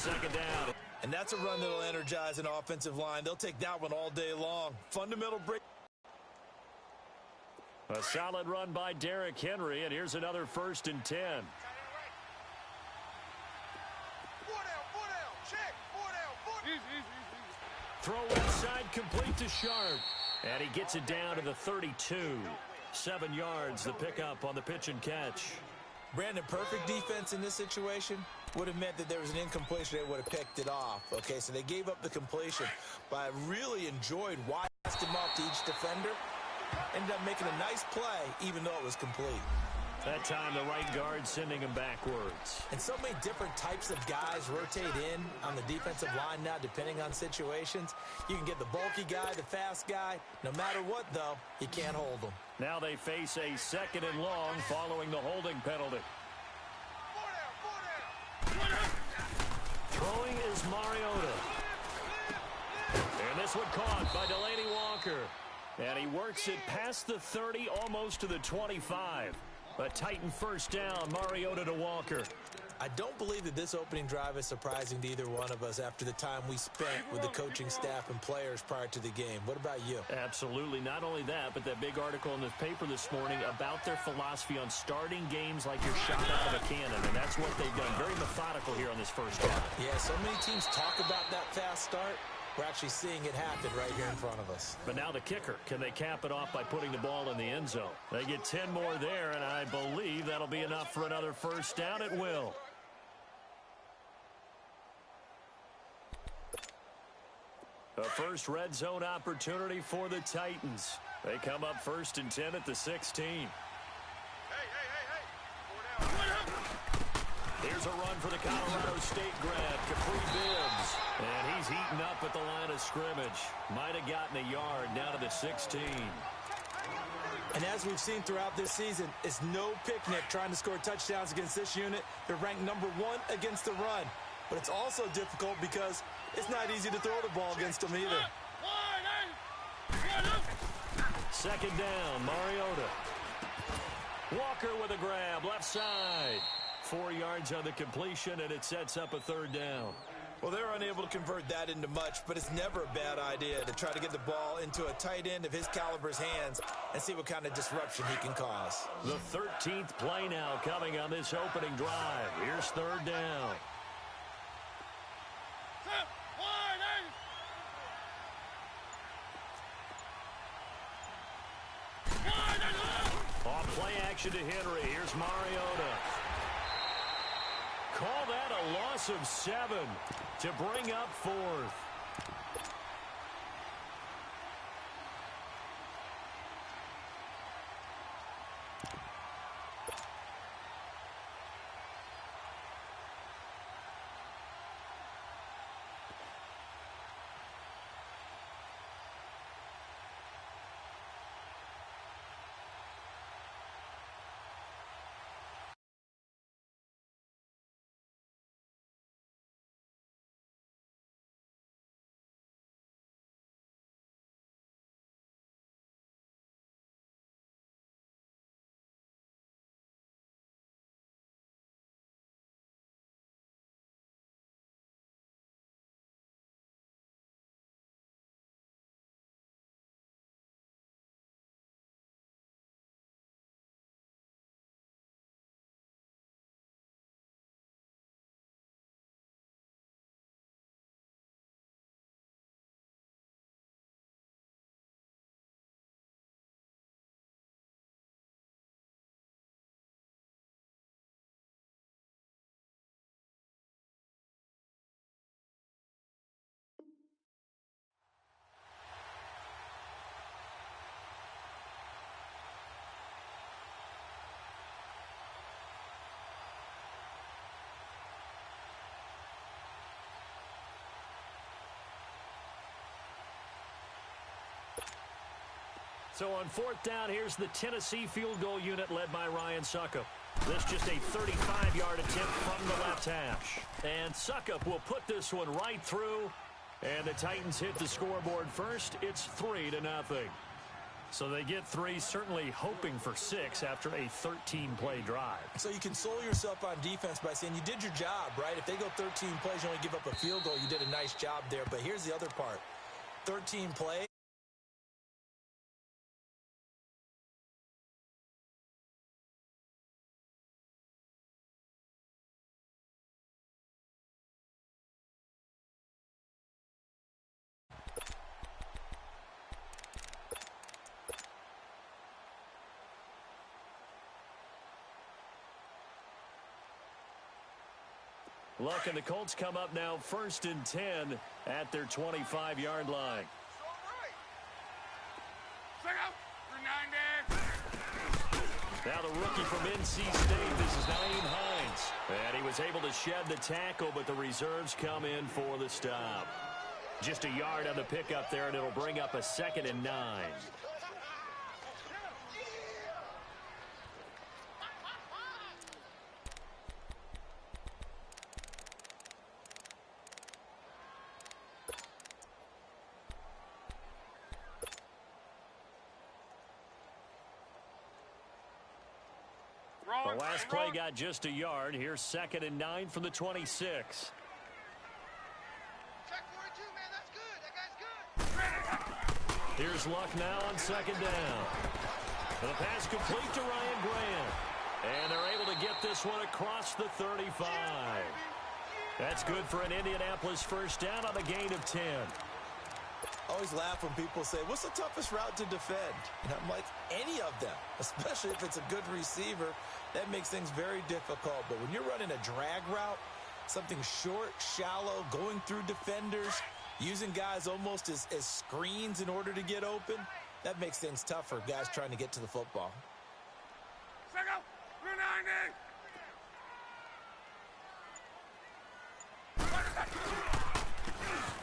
second down. And that's a run that'll energize an offensive line. They'll take that one all day long. Fundamental break. A solid run by Derrick Henry, and here's another 1st and 10. Throw inside, complete to Sharp. And he gets it down to the 32. 7 yards, the pickup on the pitch and catch. Brandon, perfect defense in this situation would have meant that there was an incompletion. They would have picked it off. Okay, so they gave up the completion. But I really enjoyed why I passed him off to each defender. Ended up making a nice play, even though it was complete. That time, the right guard sending him backwards. And so many different types of guys rotate in on the defensive line now, depending on situations. You can get the bulky guy, the fast guy. No matter what, though, you can't hold them. Now they face a 2nd and long following the holding penalty. Throwing is Mariota. And this one caught by Delaney Walker. And he works it past the 30, almost to the 25. A Titan 1st down, Mariota to Walker. I don't believe that this opening drive is surprising to either one of us after the time we spent with the coaching staff and players prior to the game. What about you? Absolutely. Not only that, but that big article in the paper this morning about their philosophy on starting games like you're shot out of a cannon, and that's what they've done. Very methodical here on this first drive. Yeah, so many teams talk about that fast start. We're actually seeing it happen right here in front of us. But now the kicker. Can they cap it off by putting the ball in the end zone? They get 10 more there, and I believe that'll be enough for another 1st down. It will. A first red zone opportunity for the Titans. They come up 1st and 10 at the 16. Here's a run for the Colorado State grad, Capri Bibbs. And he's heating up at the line of scrimmage. Might have gotten a yard, now to the 16. And as we've seen throughout this season, it's no picnic trying to score touchdowns against this unit. They're ranked number 1 against the run. But it's also difficult because it's not easy to throw the ball against them either. 2nd down, Mariota. Walker with a grab, left side. 4 yards on the completion, and it sets up a 3rd down. Well, they're unable to convert that into much, but it's never a bad idea to try to get the ball into a tight end of his caliber's hands and see what kind of disruption he can cause. The 13th play now coming on this opening drive. Here's 3rd down. Off play action to Henry. Here's Mariota. Call that a loss of 7 to bring up 4th. So on 4th down, here's the Tennessee field goal unit led by Ryan Succop. This just a 35-yard attempt from the left hash. And Succop will put this one right through. And the Titans hit the scoreboard first. It's 3-0. So they get 3, certainly hoping for 6 after a 13-play drive. So you console yourself on defense by saying you did your job, right? If they go 13 plays, you only give up a field goal, you did a nice job there. But here's the other part. 13 plays. Look, and the Colts come up now 1st and 10 at their 25-yard line. Now the rookie from NC State, this is Nygiantz. And he was able to shed the tackle, but the reserves come in for the stop. Just a yard on the pickup there, and it'll bring up a 2nd and 9. The last play got just a yard. Here's 2nd and 9 from the 26. Check 42, man. That's good. That guy's good. Here's Luck now on 2nd down. The pass complete to Ryan Grant. And they're able to get this one across the 35. That's good for an Indianapolis first down on a gain of 10. I always laugh when people say, what's the toughest route to defend? And I'm like, any of them, especially if it's a good receiver. That makes things very difficult. But when you're running a drag route, something short, shallow, going through defenders, using guys almost as screens in order to get open, that makes things tough for guys trying to get to the football.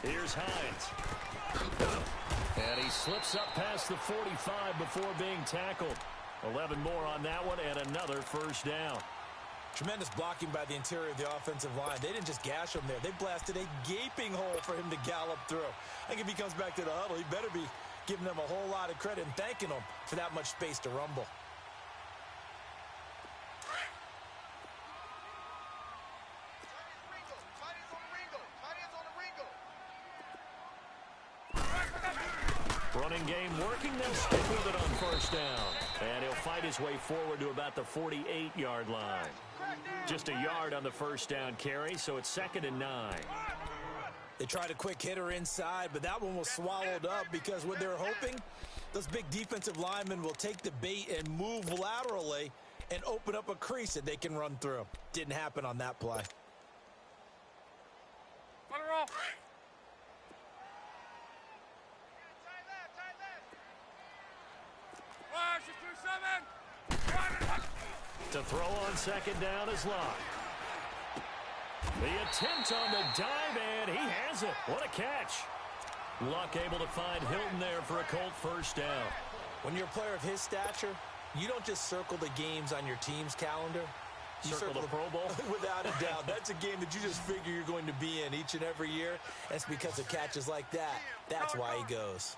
Here's Hines. And he slips up past the 45 before being tackled. 11 more on that one and another first down. Tremendous blocking by the interior of the offensive line. They didn't just gash him there. They blasted a gaping hole for him to gallop through. I think if he comes back to the huddle, he better be giving them a whole lot of credit and thanking them for that much space to rumble. Running game working. They'll stick with it on first down. And he'll fight his way forward to about the 48-yard line. Just a yard on the first down carry, so it's 2nd and 9. They tried a quick hitter inside, but that one was swallowed up because what they're hoping, those big defensive linemen will take the bait and move laterally and open up a crease that they can run through. Didn't happen on that play. To throw on 2nd down is Luck. The attempt on the dive, and he has it. What a catch. Luck able to find Hilton there for a Colt first down. When you're a player of his stature, you don't just circle the games on your team's calendar. You circle the Pro Bowl? Without a doubt. That's a game that you just figure you're going to be in each and every year. And it's because of catches like that. That's why he goes.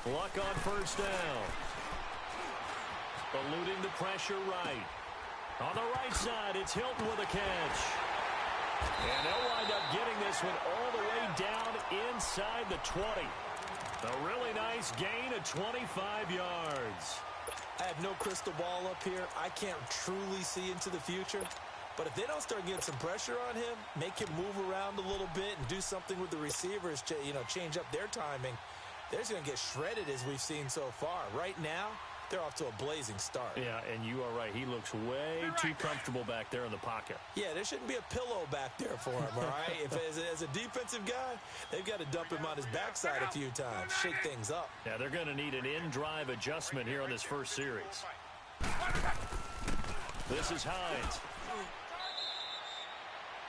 Luck on first down. Eluding the pressure right. On the right side, it's Hilton with a catch. And they'll wind up getting this one all the way down inside the 20. A really nice gain of 25 yards. I have no crystal ball up here. I can't truly see into the future. But if they don't start getting some pressure on him, make him move around a little bit and do something with the receivers to, change up their timing, they're just going to get shredded as we've seen so far. Right now, they're off to a blazing start. Yeah, and you are right. He looks way too comfortable back there in the pocket. Yeah, there shouldn't be a pillow back there for him, all right? If as a defensive guy, they've got to dump him on his backside a few times, shake things up. Yeah, they're going to need an in-drive adjustment here on this first series. This is Hines.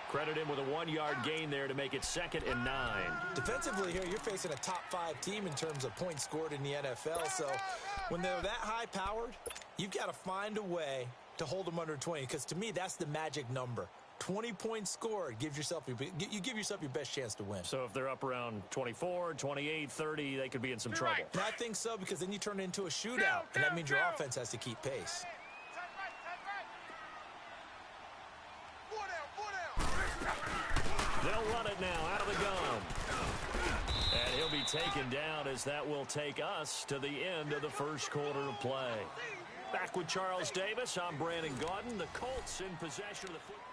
Credit him with a 1-yard gain there to make it 2nd and 9. Defensively here, you're facing a top-5 team in terms of points scored in the NFL. So when they're that high-powered, you've got to find a way to hold them under 20. Because to me, that's the magic number. 20 points scored, you give yourself your best chance to win. So if they're up around 24, 28, 30, they could be in some trouble. Right. And I think so, because then you turn it into a shootout, and that means your offense has to keep pace. They'll run it now out of the gun. And he'll be taken down, as that will take us to the end of the first quarter of play. Back with Charles Davis, I'm Brandon Gaudin. The Colts in possession of the football.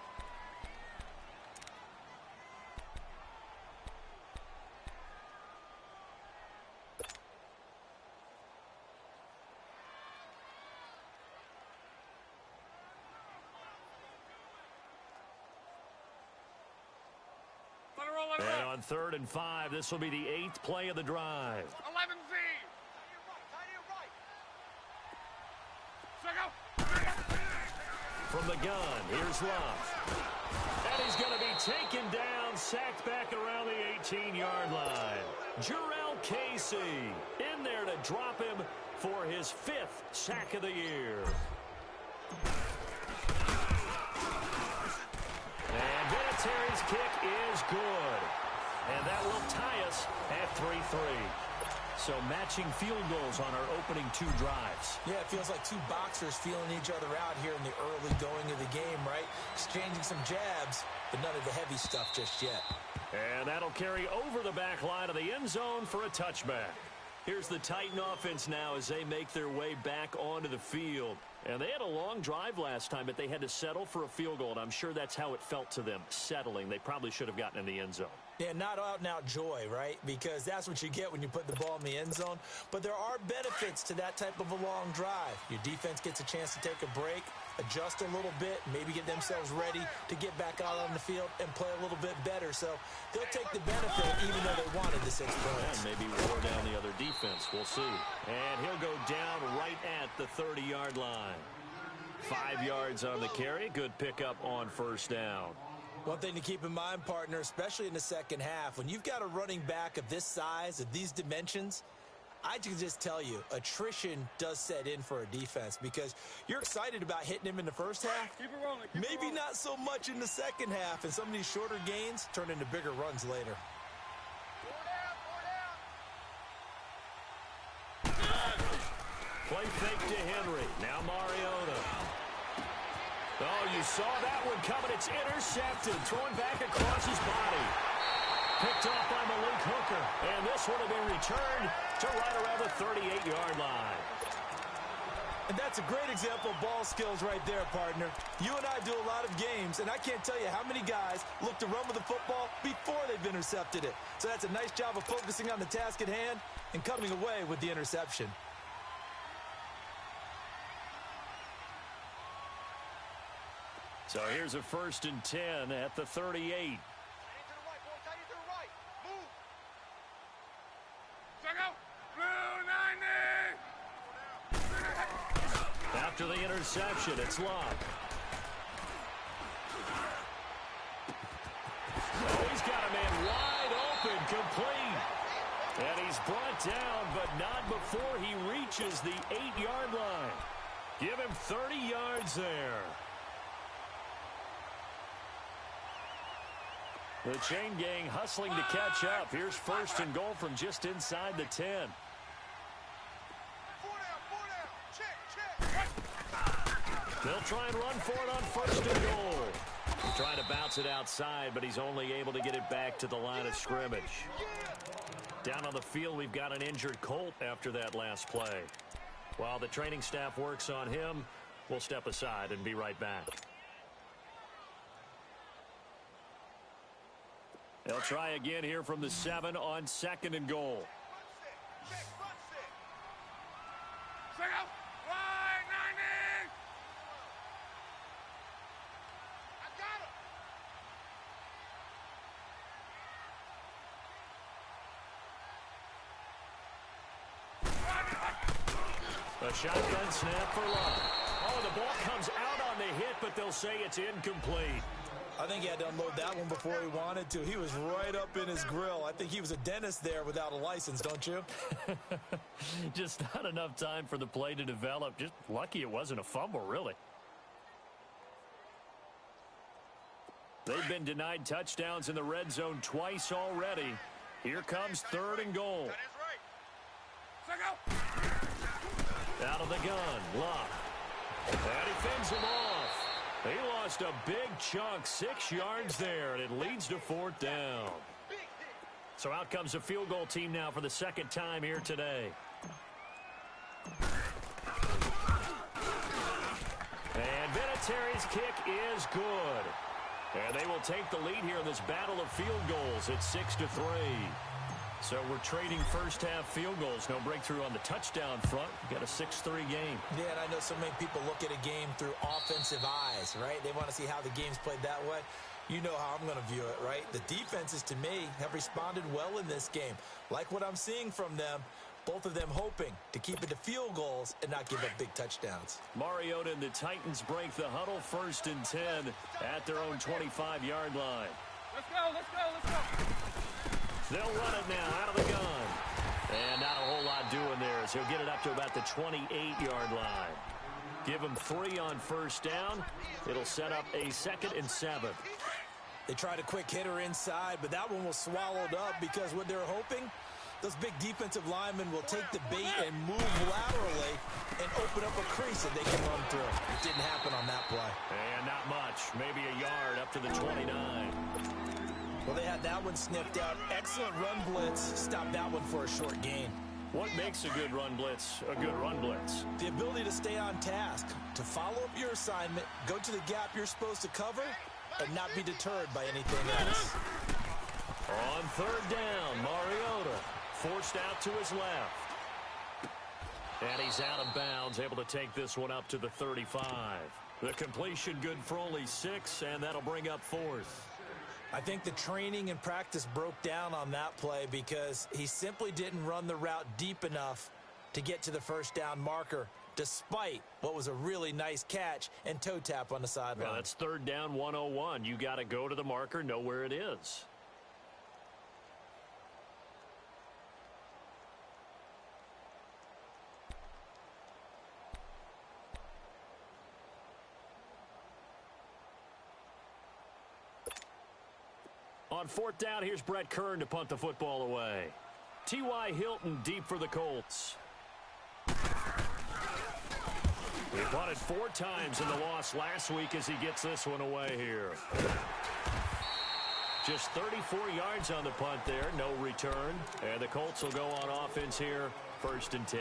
And on 3rd and 5, this will be the 8th play of the drive. 11Z. From the gun, here's Love. And he's going to be taken down, sacked back around the 18-yard line. Jarrell Casey in there to drop him for his 5th sack of the year. And Vinatieri's kick is good. And that will tie us at 3-3. So matching field goals on our opening 2 drives. Yeah, it feels like 2 boxers feeling each other out here in the early going of the game, right? Exchanging some jabs, but none of the heavy stuff just yet. And that'll carry over the back line of the end zone for a touchback. Here's the Titan offense now as they make their way back onto the field. And they had a long drive last time, but they had to settle for a field goal, and I'm sure that's how it felt to them, settling. They probably should have gotten in the end zone. Yeah, not out-and-out joy, right? Because that's what you get when you put the ball in the end zone. But there are benefits to that type of a long drive. Your defense gets a chance to take a break, adjust a little bit, maybe get themselves ready to get back out on the field and play a little bit better. So they'll take the benefit even though they wanted the 6 points. And maybe wore down the other defense. We'll see. And he'll go down right at the 30-yard line. 5 yards on the carry. Good pickup on 1st down. One thing to keep in mind, partner, especially in the second half, when you've got a running back of this size, of these dimensions, I can just tell you, attrition does set in for a defense because you're excited about hitting him in the first half. Keep it rolling. Maybe not so much in the second half, and some of these shorter gains turn into bigger runs later. Play fake to Henry. Now Mariota. Oh, you saw that one coming. It's intercepted. Thrown back across his body. Picked off by Malik Hooker. And this one will be returned to right around the 38-yard line. And that's a great example of ball skills right there, partner. You and I do a lot of games, and I can't tell you how many guys look to run with the football before they've intercepted it. So that's a nice job of focusing on the task at hand and coming away with the interception. So here's a 1st and 10 at the 38. After the interception, it's Love. Oh, he's got a man wide open, complete. And he's brought down, but not before he reaches the 8-yard line. Give him 30 yards there. The chain gang hustling to catch up. Here's 1st and goal from just inside the 10. They'll try and run for it on 1st and goal. Trying to bounce it outside, but he's only able to get it back to the line of scrimmage. Down on the field, we've got an injured Colt after that last play. While the training staff works on him, we'll step aside and be right back. They'll try again here from the 7 on 2nd and goal. A shotgun snap for Love. Oh, the ball comes out on the hit, but they'll say it's incomplete. I think he had to unload that one before he wanted to. He was right up in his grill. I think he was a dentist there without a license, don't you? Just not enough time for the play to develop. Just lucky it wasn't a fumble, really. They've been denied touchdowns in the red zone twice already. Here comes 3rd and goal. Out of the gun, Luck. And he fends him off. He lost a big chunk, 6 yards there, and it leads to 4th down. So out comes the field goal team now for the 2nd time here today. And Vinatieri's kick is good. And they will take the lead here in this battle of field goals at 6-3. So we're trading first-half field goals. No breakthrough on the touchdown front. We've got a 6-3 game. Yeah, and I know so many people look at a game through offensive eyes, right? They want to see how the game's played that way. You know how I'm going to view it, right? The defenses, to me, have responded well in this game. Like what I'm seeing from them, both of them hoping to keep it to field goals and not give up big touchdowns. Mariota and the Titans break the huddle, 1st and 10 at their own 25-yard line. Let's go, let's go, let's go. They'll run it now out of the gun. And not a whole lot doing there as he'll get it up to about the 28-yard line. Give him 3 on 1st down. It'll set up a 2nd and 7. They tried a quick hitter inside, but that one was swallowed up because what they're hoping, those big defensive linemen will take the bait and move laterally and open up a crease that they can run through. It didn't happen on that play. And not much. Maybe a yard up to the 29. Well, they had that one sniffed out. Excellent run blitz. Stopped that one for a short gain. What makes a good run blitz a good run blitz? The ability to stay on task, to follow up your assignment, go to the gap you're supposed to cover, and not be deterred by anything else. On 3rd down, Mariota forced out to his left. And he's out of bounds, able to take this one up to the 35. The completion good for only 6, and that'll bring up 4th. I think the training and practice broke down on that play because he simply didn't run the route deep enough to get to the 1st down marker, despite what was a really nice catch and toe tap on the sideline. Well, that's 3rd down 101. You got to go to the marker, know where it is. On 4th down, here's Brett Kern to punt the football away. T.Y. Hilton deep for the Colts. He punted 4 times in the loss last week as he gets this one away here. Just 34 yards on the punt there, no return. And the Colts will go on offense here, 1st and 10.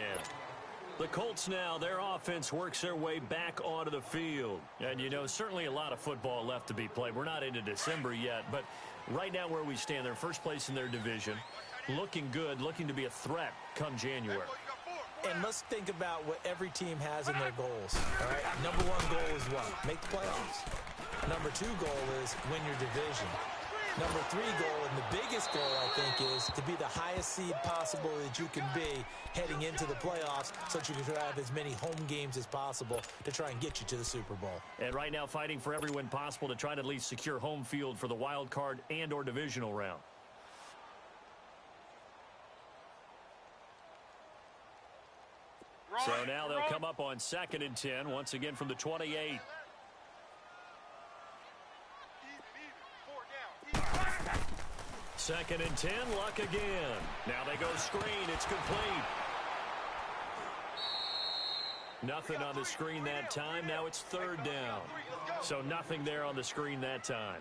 The Colts now, their offense works their way back onto the field. And, you know, certainly a lot of football left to be played. We're not into December yet, but right now where we stand, they're first place in their division. Looking good, looking to be a threat come January. And let's think about what every team has in their goals. All right, number 1 goal is what? Make the playoffs. Number 2 goal is win your division. Number 3 goal, and the biggest goal, I think, is to be the highest seed possible that you can be heading into the playoffs so that you can have as many home games as possible to try and get you to the Super Bowl. And right now fighting for every win possible to try to at least secure home field for the wild card and or divisional round. So now they'll come up on 2nd and 10, once again from the 28. Second and 10, Luck again. Now they go screen, it's complete. Nothing on the screen that time, now it's 3rd down. So nothing there on the screen that time.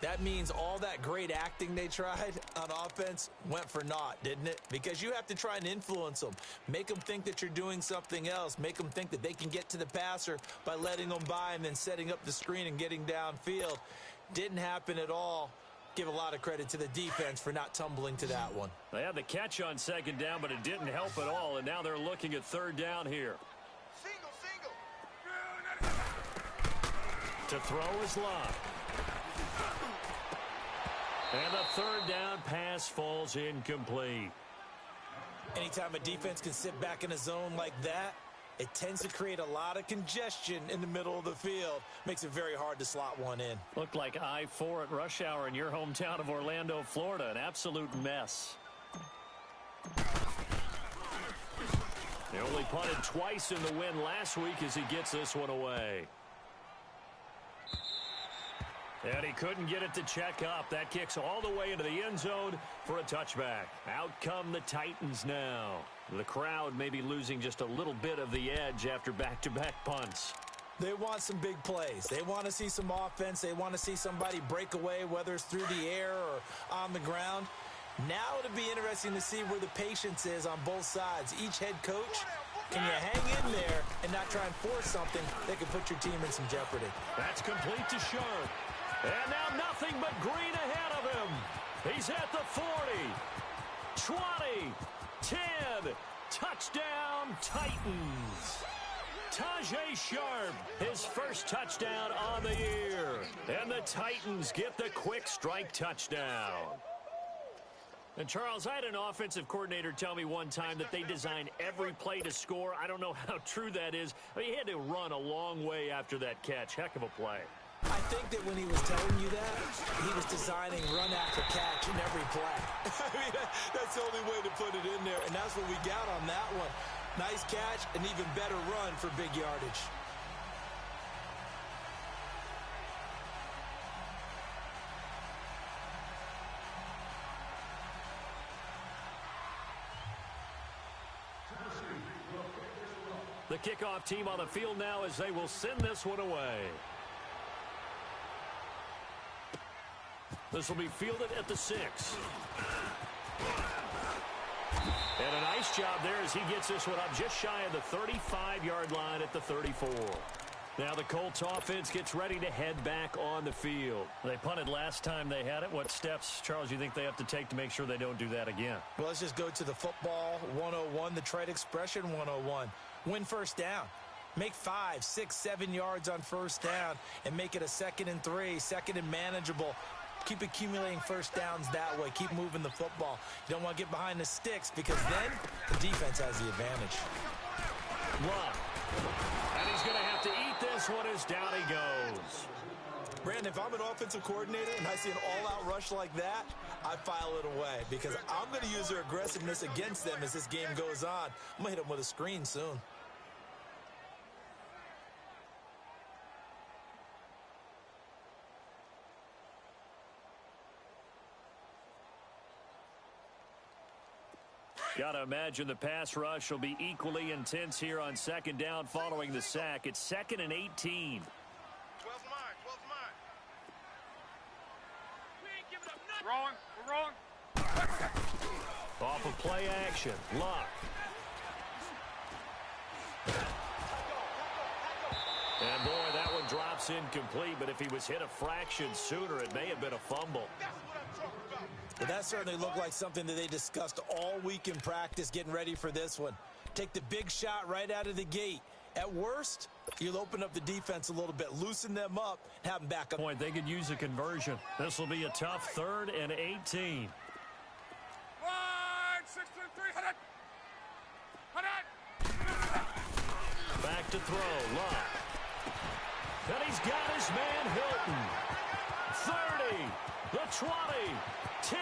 That means all that great acting they tried on offense went for naught, didn't it? Because you have to try and influence them. Make them think that you're doing something else. Make them think that they can get to the passer by letting them by and then setting up the screen and getting downfield. Didn't happen at all. Give a lot of credit to the defense for not tumbling to that one. They had the catch on 2nd down, but it didn't help at all, and now they're looking at 3rd down here. Single. To throw is Luck. And the 3rd down pass falls incomplete. Anytime a defense can sit back in a zone like that, it tends to create a lot of congestion in the middle of the field. Makes it very hard to slot one in. Looked like I-4 at rush hour in your hometown of Orlando, Florida. An absolute mess. They only punted twice in the win last week as he gets this one away. And he couldn't get it to check up. That kicks all the way into the end zone for a touchback. Out come the Titans now. The crowd may be losing just a little bit of the edge after back-to-back punts. They want some big plays. They want to see some offense. They want to see somebody break away, whether it's through the air or on the ground. Now it'll be interesting to see where the patience is on both sides. Each head coach, can you hang in there and not try and force something that could put your team in some jeopardy? That's complete to Sharp. And now nothing but green ahead of him. He's at the 40, 20, 10. Touchdown, Titans. Tajay Sharp, his first touchdown on the year. And the Titans get the quick strike touchdown. And, Charles, I had an offensive coordinator tell me one time that they design every play to score. I don't know how true that is. I mean, he had to run a long way after that catch. Heck of a play. I think that when he was telling you that, he was designing run after catch in every play. I mean, that's the only way to put it in there, and that's what we got on that one. Nice catch, an even better run for big yardage. The kickoff team on the field now as they will send this one away. This will be fielded at the 6. And a nice job there as he gets this one up just shy of the 35-yard line at the 34. Now the Colts offense gets ready to head back on the field. They punted last time they had it. What steps, Charles, you think they have to take to make sure they don't do that again? Well, let's just go to the football 101, the trade expression 101. Win first down. Make 5, 6, 7 yards on first down and make it a 2nd and 3, 2nd and manageable. Keep accumulating first downs that way. Keep moving the football. You don't want to get behind the sticks because then the defense has the advantage. Luck. And he's going to have to eat this one as down he goes. Brandon, if I'm an offensive coordinator and I see an all-out rush like that, I file it away because I'm going to use their aggressiveness against them as this game goes on. I'm going to hit them with a screen soon. Got to imagine the pass rush will be equally intense here on second down following the sack. It's 2nd and 18. 12 mine, 12 mine. We ain't giving up nothing. Wrong, we're wrong. Off of play action, Luck. And boy, that one drops incomplete, but if he was hit a fraction sooner, it may have been a fumble. That's what I'm talking about. But that certainly looked like something that they discussed all week in practice, getting ready for this one. Take the big shot right out of the gate. At worst, you'll open up the defense a little bit, loosen them up, and have them back up. Point, they could use a conversion. This will be a tough 3rd and 18. 1, 6, 2, 3, hit it. Back to throw, Luck. And he's got his man Hilton. 30, the 20, 10,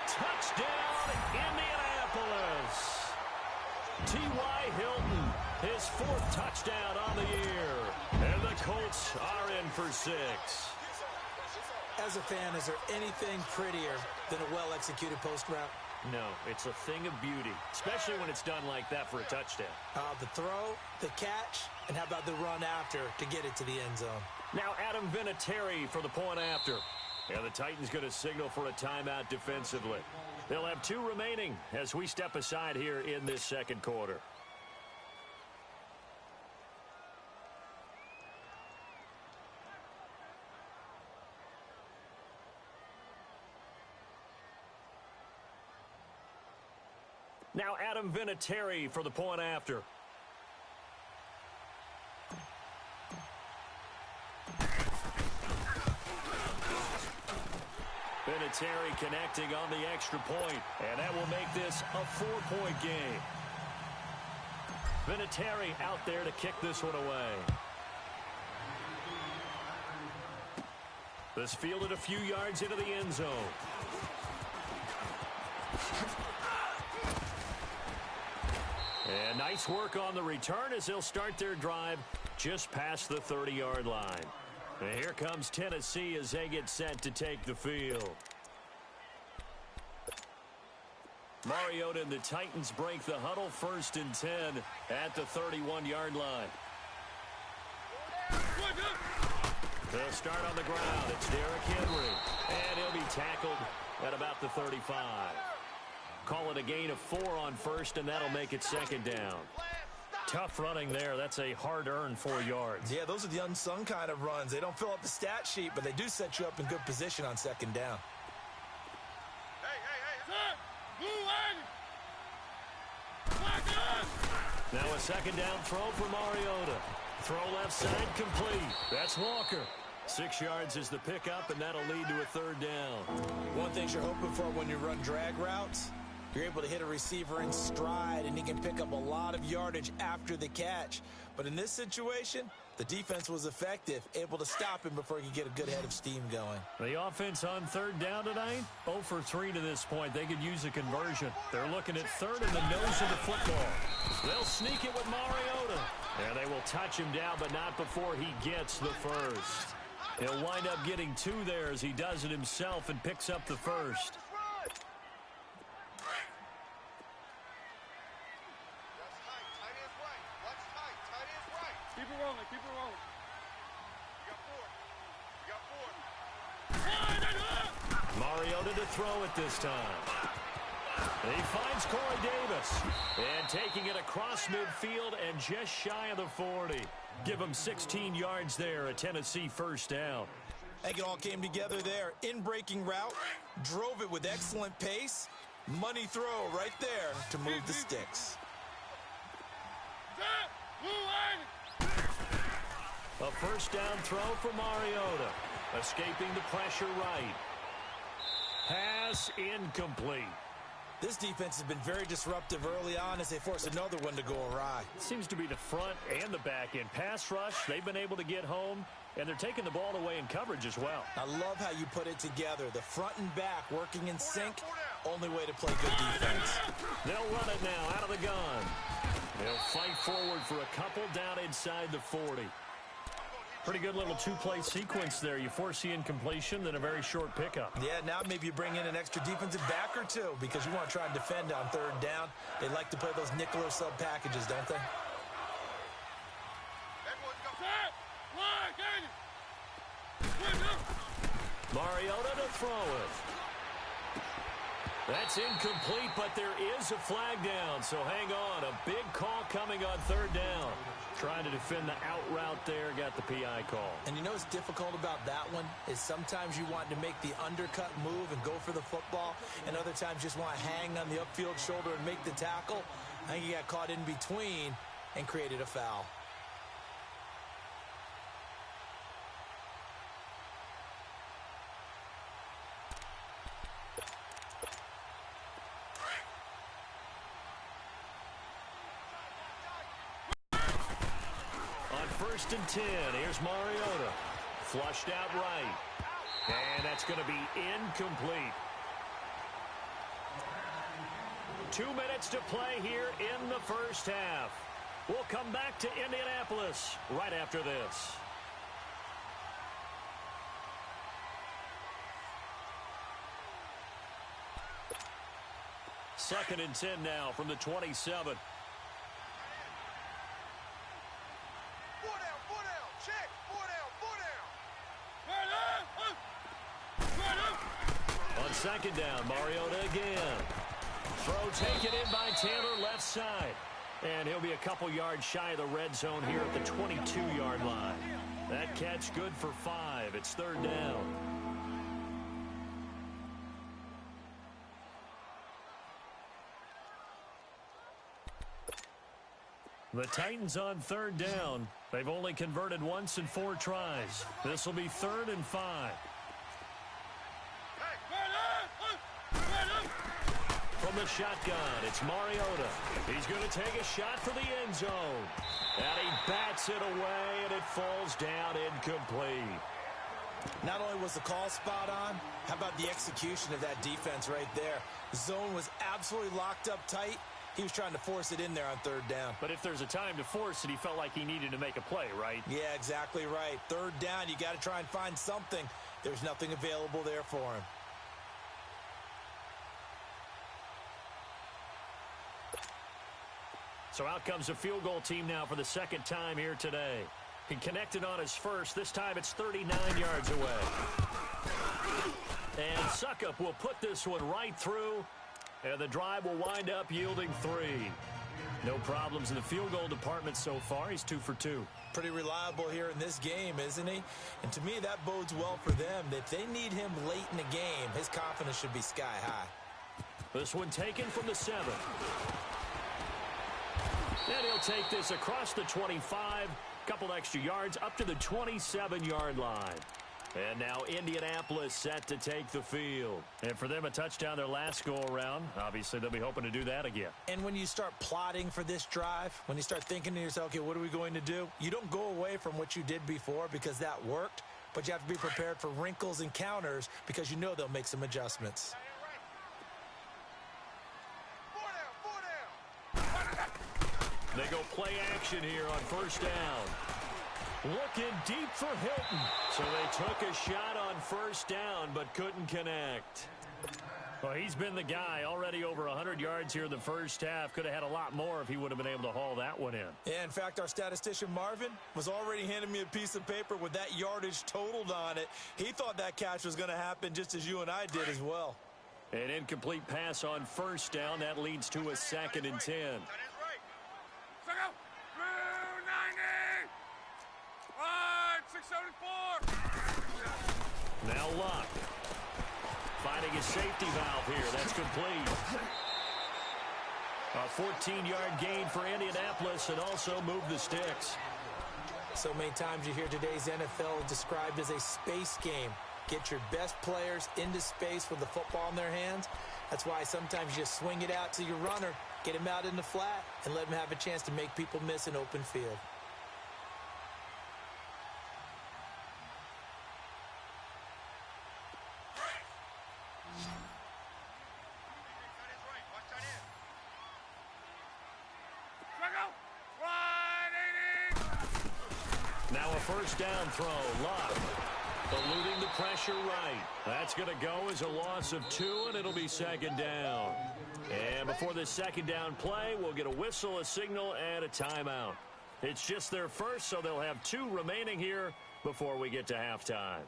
touchdown Indianapolis. T.Y. Hilton, his 4th touchdown on the year. And the Colts are in for 6. As a fan, is there anything prettier than a well-executed post route? No, it's a thing of beauty, especially when it's done like that for a touchdown. The throw, the catch, and how about the run after to get it to the end zone? Now Adam Vinatieri for the point after. And the Titans going to signal for a timeout defensively. They'll have 2 remaining as we step aside here in this second quarter. Now Adam Vinatieri for the point after. Vinatieri connecting on the extra point, and that will make this a 4-point game. Vinatieri out there to kick this one away. This fielded a few yards into the end zone. And nice work on the return as they'll start their drive just past the 30-yard line. And here comes Tennessee as they get set to take the field. Mariota and the Titans break the huddle, 1st and 10 at the 31-yard line. They'll start on the ground. It's Derrick Henry. And he'll be tackled at about the 35. Call it a gain of 4 on 1st, and that'll make it 2nd down. Tough running there. That's a hard-earned 4 yards. Yeah, those are the unsung kind of runs. They don't fill up the stat sheet, but they do set you up in good position on 2nd down. Now a 2nd down throw for Mariota. Throw left side complete. That's Walker. 6 yards is the pickup, and that'll lead to a 3rd down. One thing you're hoping for when you run drag routes, you're able to hit a receiver in stride, and he can pick up a lot of yardage after the catch. But in this situation, the defense was effective, able to stop him before he could get a good head of steam going. The offense on 3rd down tonight, 0 for 3 to this point. They could use a conversion. They're looking at 3rd in the nose of the football. They'll sneak it with Mariota. And they will touch him down, but not before he gets the 1st. He'll wind up getting 2 there as he does it himself and picks up the 1st. Keep it rolling, keep it rolling. You got 4. Mariota to throw it this time. He finds Corey Davis. And taking it across midfield and just shy of the 40. Give him 16 yards there, a Tennessee 1st down. I think it all came together there. In-breaking route, drove it with excellent pace. Money throw right there to move the sticks. A 1st down throw for Mariota. Escaping the pressure right. Pass incomplete. This defense has been very disruptive early on as they force another one to go awry. Seems to be the front and the back end. Pass rush, they've been able to get home, and they're taking the ball away in coverage as well. I love how you put it together. The front and back working in sync. Only way to play good defense. They'll run it now out of the gun. They'll fight forward for a couple down inside the 40. Pretty good little 2-play sequence there. You force the incompletion, then a very short pickup. Yeah, now maybe you bring in an extra defensive back or 2 because you want to try and defend on 3rd down. They like to play those nickel or sub packages, don't they? Mariota to throw it. That's incomplete, but there is a flag down, so hang on. A big call coming on 3rd down. Trying to defend the out route there, got the PI call. And you know what's difficult about that one is sometimes you want to make the undercut move and go for the football, and other times just want to hang on the upfield shoulder and make the tackle. I think he got caught in between and created a foul. On 1st and 10, here's Mariota. Flushed out right. And that's going to be incomplete. 2 minutes to play here in the 1st half. We'll come back to Indianapolis right after this. Second and 10 now from the 27. On 2nd down, Mariota again. Throw taken in by Taylor left side. And he'll be a couple yards shy of the red zone here at the 22-yard line. That catch good for 5. It's 3rd down. The Titans on 3rd down. They've only converted once in 4 tries. This will be 3rd and 5. From the shotgun, it's Mariota. He's going to take a shot for the end zone. And he bats it away, and it falls down incomplete. Not only was the call spot on, how about the execution of that defense right there? The zone was absolutely locked up tight, He was trying to force it in there on third down. But if there's a time to force it, he felt like he needed to make a play, right? Yeah, exactly right. Third down, you got to try and find something. There's nothing available there for him. So out comes the field goal team now for the second time here today. He connected on his first. This time it's 39 yards away. And Suckup will put this one right through. And the drive will wind up yielding 3. No problems in the field goal department so far. He's 2 for 2. Pretty reliable here in this game, isn't he? And to me, that bodes well for them. If they need him late in the game, his confidence should be sky high. This one taken from the 7. And he'll take this across the 25. Couple extra yards up to the 27-yard line. And now Indianapolis set to take the field. And for them, a touchdown their last go-around. Obviously, they'll be hoping to do that again. And when you start plotting for this drive, when you start thinking to yourself, okay, what are we going to do? You don't go away from what you did before because that worked, but you have to be prepared for wrinkles and counters because you know they'll make some adjustments. They go play action here on first down. Looking deep for Hilton. So they took a shot on first down, but couldn't connect. Well, he's been the guy. Already over 100 yards here in the first half. Could have had a lot more if he would have been able to haul that one in. Yeah, in fact, our statistician Marvin was already handing me a piece of paper with that yardage totaled on it. He thought that catch was going to happen just as you and I did as well. An incomplete pass on first down. That leads to a 2nd and 10. Now Luck. Finding his safety valve here. That's complete. A 14-yard gain for Indianapolis and also move the sticks. So many times you hear today's NFL described as a space game. Get your best players into space with the football in their hands. That's why sometimes you just swing it out to your runner, get him out in the flat, and let him have a chance to make people miss an open field. Now a first down throw. Luck eluding the pressure right. That's going to go as a loss of 2, and it'll be 2nd down. And before this 2nd down play, we'll get a whistle, a signal, and a timeout. It's just their first, so they'll have 2 remaining here before we get to halftime.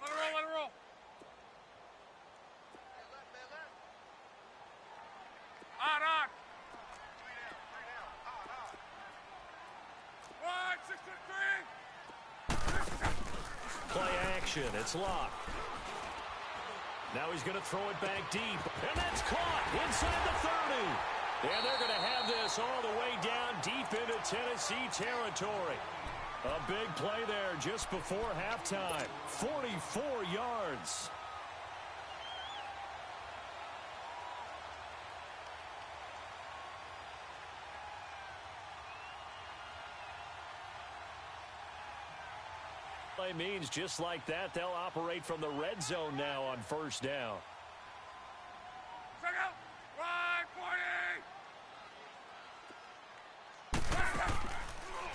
Let it roll. On. 1, 6, 3. Play action. It's Luck. Now he's going to throw it back deep. And that's caught inside the 30. And they're going to have this all the way down deep into Tennessee territory. A big play there just before halftime. 44 yards. Play means just like that, they'll operate from the red zone now on first down.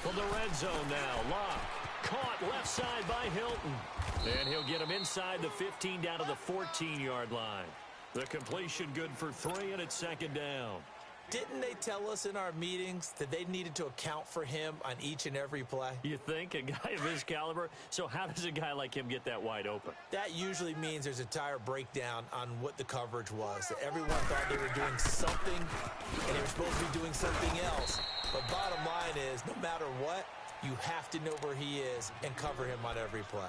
From the red zone now, Locke caught left side by Hilton. And he'll get him inside the 15 down to the 14-yard line. The completion good for 3, and it's 2nd down. Didn't they tell us in our meetings that they needed to account for him on each and every play? You think? A guy of his caliber? So how does a guy like him get that wide open? That usually means there's a entire breakdown on what the coverage was. That everyone thought they were doing something, and they were supposed to be doing something else. But bottom line is, no matter what, you have to know where he is and cover him on every play.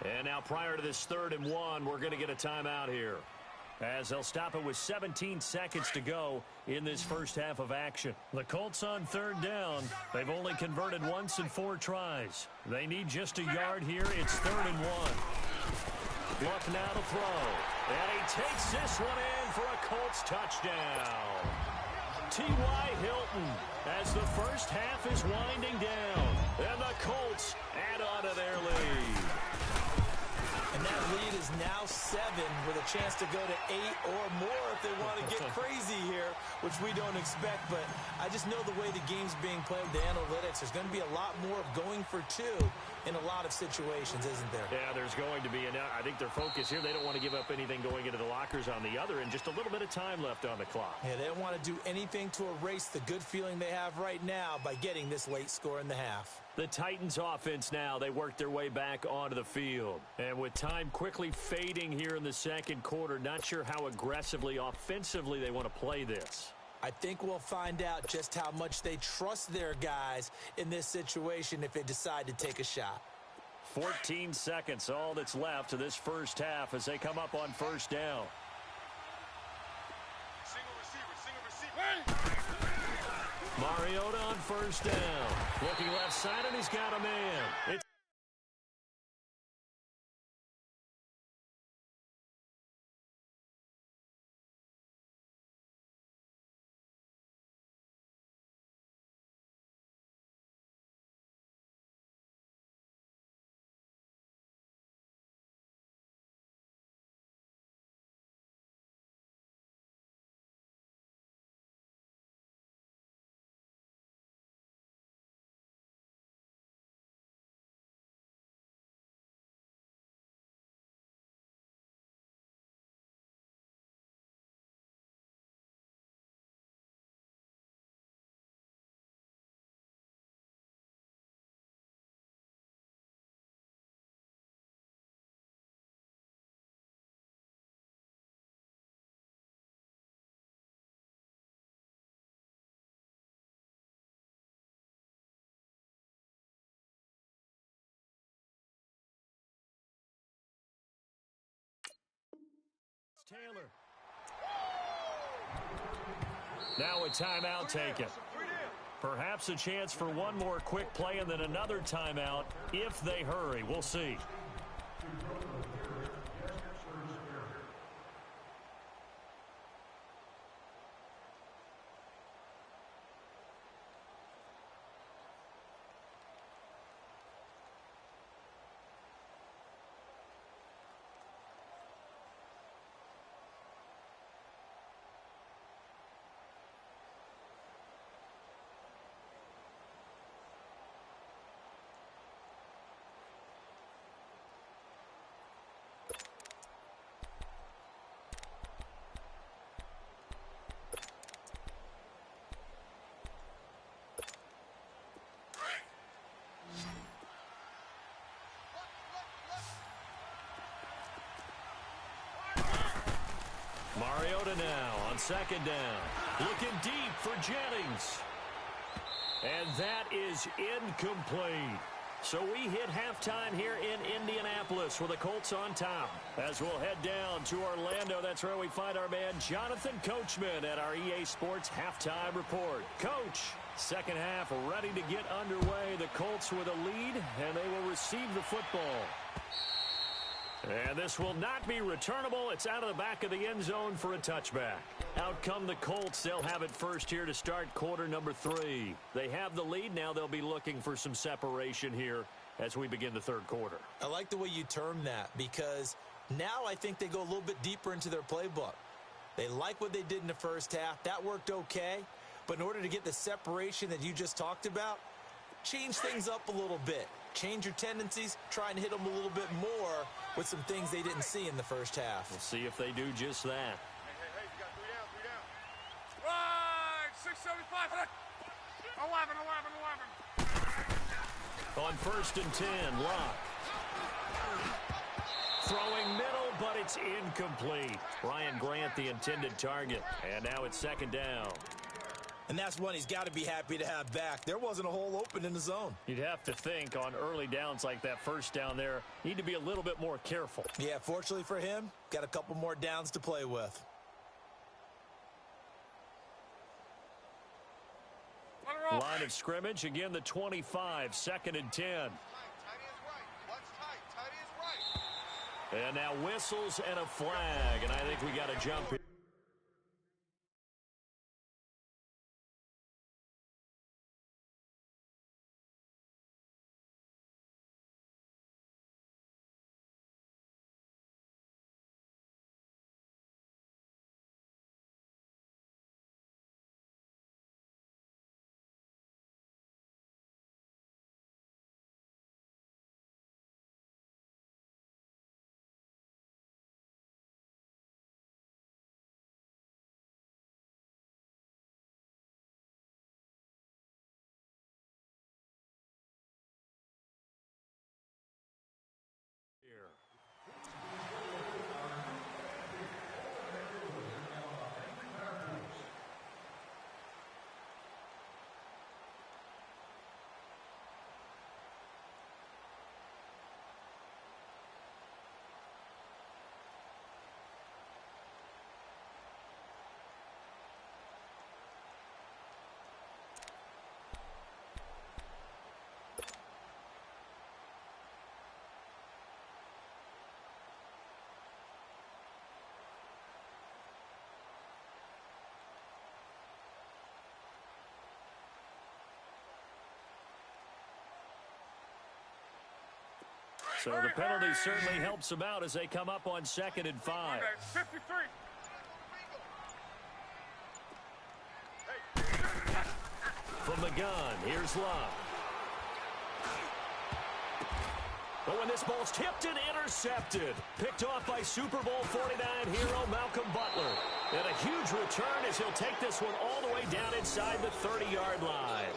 And now prior to this 3rd and 1, we're going to get a timeout here, as they'll stop it with 17 seconds to go in this first half of action. The Colts on 3rd down. They've only converted once in 4 tries. They need just a yard here. It's 3rd and 1. Luck now to throw. And he takes this one in for a Colts touchdown. T.Y. Hilton as the first half is winding down. And the Colts add on to their lead. And that lead is now 7 with a chance to go to 8 or more if they want to get crazy here, which we don't expect. But I just know the way the game's being played, the analytics, there's going to be a lot more of going for 2 in a lot of situations, isn't there? Yeah, there's going to be. And I think their focus here, they don't want to give up anything going into the lockers on the other, and just a little bit of time left on the clock. Yeah, they don't want to do anything to erase the good feeling they have right now by getting this late score in the half. The Titans offense now, they work their way back onto the field. And with time quickly fading here in the second quarter, not sure how aggressively, offensively they want to play this. I think we'll find out just how much they trust their guys in this situation if they decide to take a shot. 14 seconds, all that's left to this first half as they come up on first down. Single receiver. Mariota on first down. Looking left side, and he's got a man. It's Taylor. Now a timeout taken. Perhaps a chance for one more quick play and then another timeout if they hurry. We'll see. Mariota now on second down. Looking deep for Jennings. And that is incomplete. So we hit halftime here in Indianapolis with the Colts on top. As we'll head down to Orlando, that's where we find our man Jonathan Coachman at our EA Sports Halftime Report. Coach, second half ready to get underway. The Colts with a lead, and they will receive the football. And this will not be returnable. It's out of the back of the end zone for a touchback. Out come the Colts. They'll have it first here to start quarter number 3. They have the lead. Now they'll be looking for some separation here as we begin the third quarter. I like the way you term that because now I think they go a little bit deeper into their playbook. They like what they did in the first half. That worked okay. But in order to get the separation that you just talked about, change things up a little bit. Change your tendencies, try and hit them a little bit more with some things they didn't see in the first half. We'll see if they do just that. Hey, you got 3 down. Right, 675. 11. On first and 10, Locke. Throwing middle, but it's incomplete. Ryan Grant, the intended target. And now it's second down. And that's one he's got to be happy to have back. There wasn't a hole open in the zone. You'd have to think on early downs like that first down there, need to be a little bit more careful. Yeah, fortunately for him, got a couple more downs to play with. Line of scrimmage, again the 25, second and 10. Tight is right. What's tight? Tight is right. And now whistles and a flag, and I think we got to jump here. So the penalty certainly helps them out as they come up on 2nd and 5. 53. From the gun, here's Love. But when this ball's tipped and intercepted, picked off by Super Bowl 49 hero Malcolm Butler. And a huge return as he'll take this one all the way down inside the 30-yard line.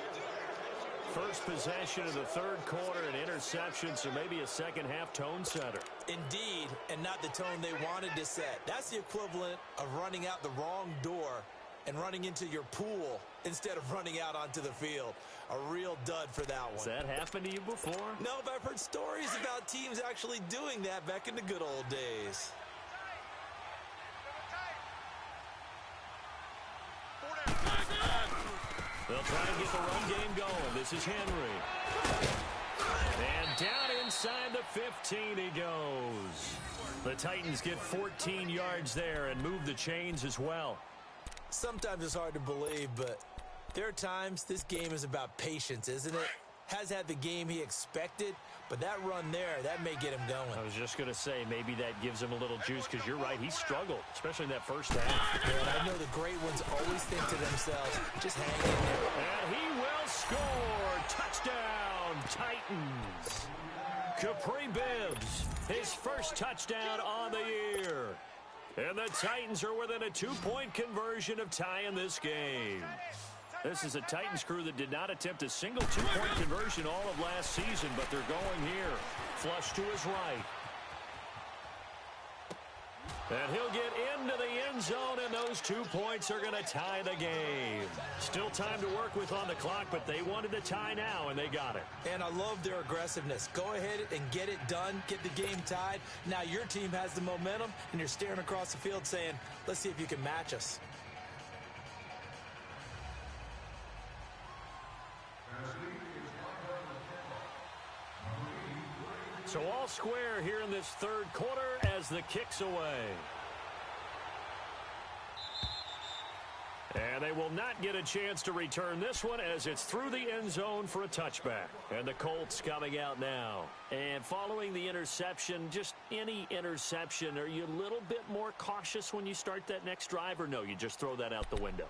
First possession of the third quarter, an interception, so maybe a second-half tone setter. Indeed, and not the tone they wanted to set. That's the equivalent of running out the wrong door and running into your pool instead of running out onto the field. A real dud for that one. Has that happened to you before? No, but I've heard stories about teams actually doing that back in the good old days. They'll try and get the run game going. This is Henry. And down inside the 15 he goes. The Titans get 14 yards there and move the chains as well. Sometimes it's hard to believe, but there are times this game is about patience, isn't it? Has had the game he expected, but that run there, that may get him going. I was just going to say, maybe that gives him a little juice, because you're right, he struggled, especially in that first half. Yeah, I know the great ones always think to themselves, just hang in there. And he will score. Touchdown, Titans. Capri Bibbs, his first touchdown on the year. And the Titans are within a 2-point conversion of tying this game. This is a Titans crew that did not attempt a single 2-point conversion all of last season, but they're going here. Flush to his right. And he'll get into the end zone, and those 2 points are going to tie the game. Still time to work with on the clock, but they wanted to tie now, and they got it. And I love their aggressiveness. Go ahead and get it done, get the game tied. Now your team has the momentum, and you're staring across the field saying, let's see if you can match us. So all square here in this third quarter as the kick's away. And they will not get a chance to return this one as it's through the end zone for a touchback. And the Colts coming out now. And following the interception, just any interception, are you a little bit more cautious when you start that next drive, or no, you just throw that out the window?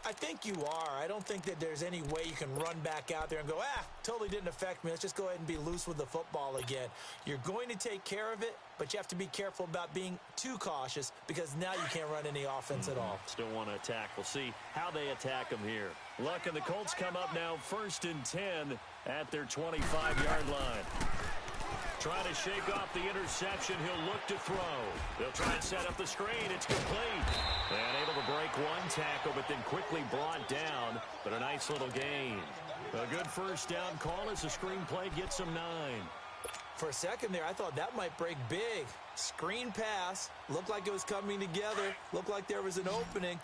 I think you are. I don't think that there's any way you can run back out there and go, totally didn't affect me. Let's just go ahead and be loose with the football again. You're going to take care of it, but you have to be careful about being too cautious because now you can't run any offense at all. Still want to attack. We'll see how they attack them here. Luck and the Colts come up now 1st and 10 at their 25-yard line. Trying to shake off the interception. He'll look to throw. They'll try and set up the screen. It's complete. And able to break one tackle, but then quickly brought down. But a nice little gain. A good first down call as the screen play gets him 9. For a second there, I thought that might break big. Screen pass. Looked like it was coming together. Looked like there was an opening.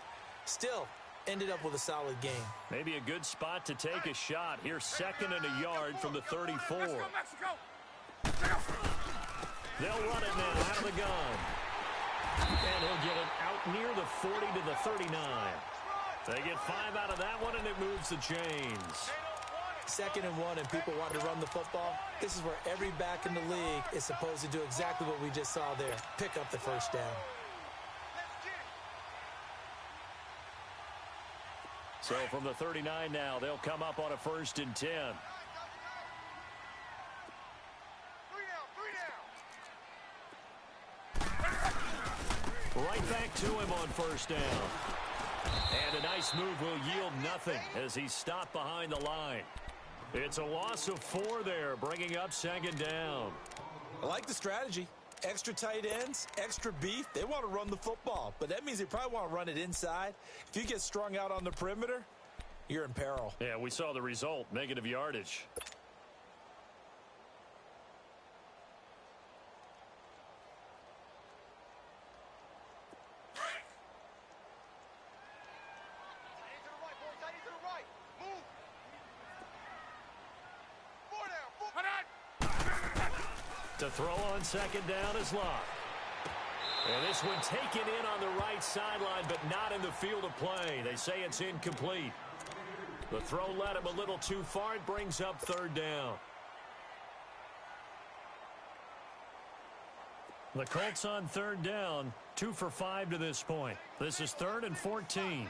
Still, ended up with a solid game. Maybe a good spot to take a shot. Here's 2nd and a yard from the 34. Let's go, Mexico. They'll run it now out of the gun. And he'll get it out near the 40 to the 39. They get 5 out of that one, and it moves the chains. 2nd and 1, and people want to run the football. This is where every back in the league is supposed to do exactly what we just saw there. Pick up the first down. So from the 39 now, they'll come up on a 1st and 10. Right back to him on 1st down. And a nice move will yield nothing as he's stopped behind the line. It's a loss of 4 there, bringing up 2nd down. I like the strategy. Extra tight ends, extra beef. They want to run the football, but that means they probably want to run it inside. If you get strung out on the perimeter, you're in peril. Yeah, we saw the result, negative yardage. To throw on 2nd down is Love. And this one taken in on the right sideline, but not in the field of play. They say it's incomplete. The throw led him a little too far. It brings up 3rd down. The Colts on third down, 2 for 5 to this point. This is 3rd and 14.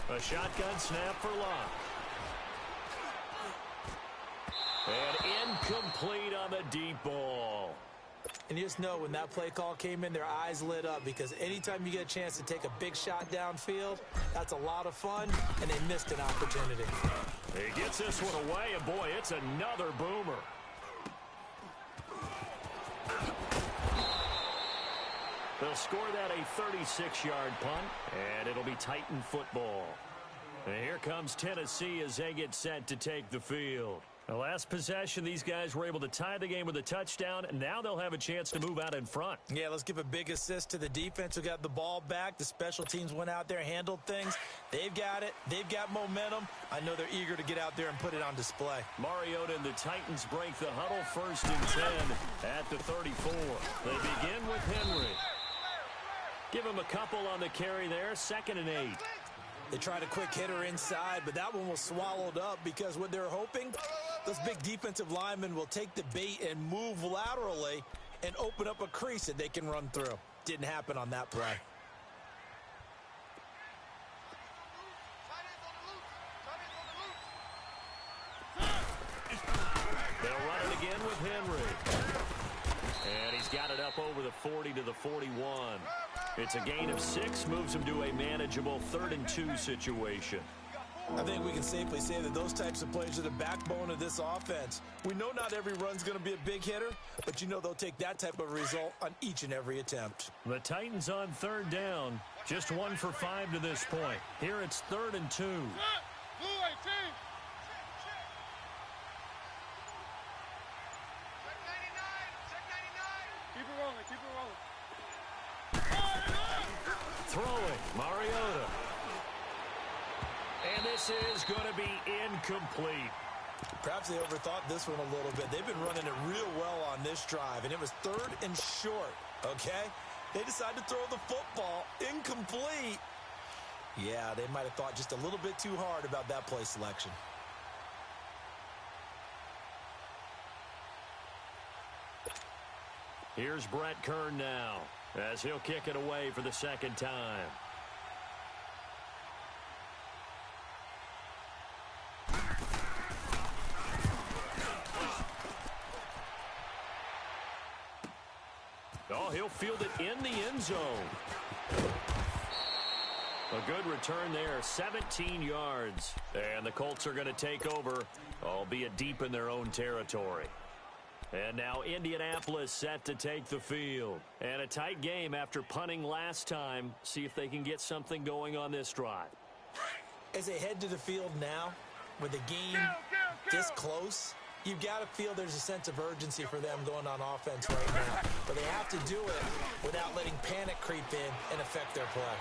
A shotgun snap for Locke. And incomplete on the deep ball. And you just know when that play call came in, their eyes lit up, because anytime you get a chance to take a big shot downfield, that's a lot of fun, and they missed an opportunity. He gets this one away, and boy, it's another boomer. They'll score that a 36-yard punt, and it'll be Titan football. And here comes Tennessee as they get set to take the field. The last possession, these guys were able to tie the game with a touchdown, and now they'll have a chance to move out in front. Yeah, let's give a big assist to the defense who got the ball back. The special teams went out there, handled things. They've got it. They've got momentum. I know they're eager to get out there and put it on display. Mariota and the Titans break the huddle, 1st and 10 at the 34. They begin with Henry. Give him a couple on the carry there, 2nd and 8. They tried a quick hitter inside, but that one was swallowed up because what they're hoping, those big defensive linemen will take the bait and move laterally and open up a crease that they can run through. Didn't happen on that play. They'll run it again with Henry. And he's got it up over the 40 to the 41. It's a gain of 6, moves him to a manageable 3rd and 2 situation. I think we can safely say that those types of plays are the backbone of this offense. We know not every run's going to be a big hitter, but you know they'll take that type of result on each and every attempt. The Titans on 3rd down, just 1 for 5 to this point. Here it's 3rd and 2. Blue 18. Keep it rolling, keep it rolling. Throwing, Mariota. And this is going to be incomplete. Perhaps they overthought this one a little bit. They've been running it real well on this drive, and it was 3rd and short, okay? They decided to throw the football incomplete. Yeah, they might have thought just a little bit too hard about that play selection. Here's Brett Kern now, as he'll kick it away for the 2nd time. Oh, he'll field it in the end zone. A good return there, 17 yards. And the Colts are going to take over, albeit deep in their own territory. And now Indianapolis set to take the field. And a tight game after punting last time. See if they can get something going on this drive. As they head to the field now, with the game this close, you've got to feel there's a sense of urgency for them going on offense right now. But they have to do it without letting panic creep in and affect their play.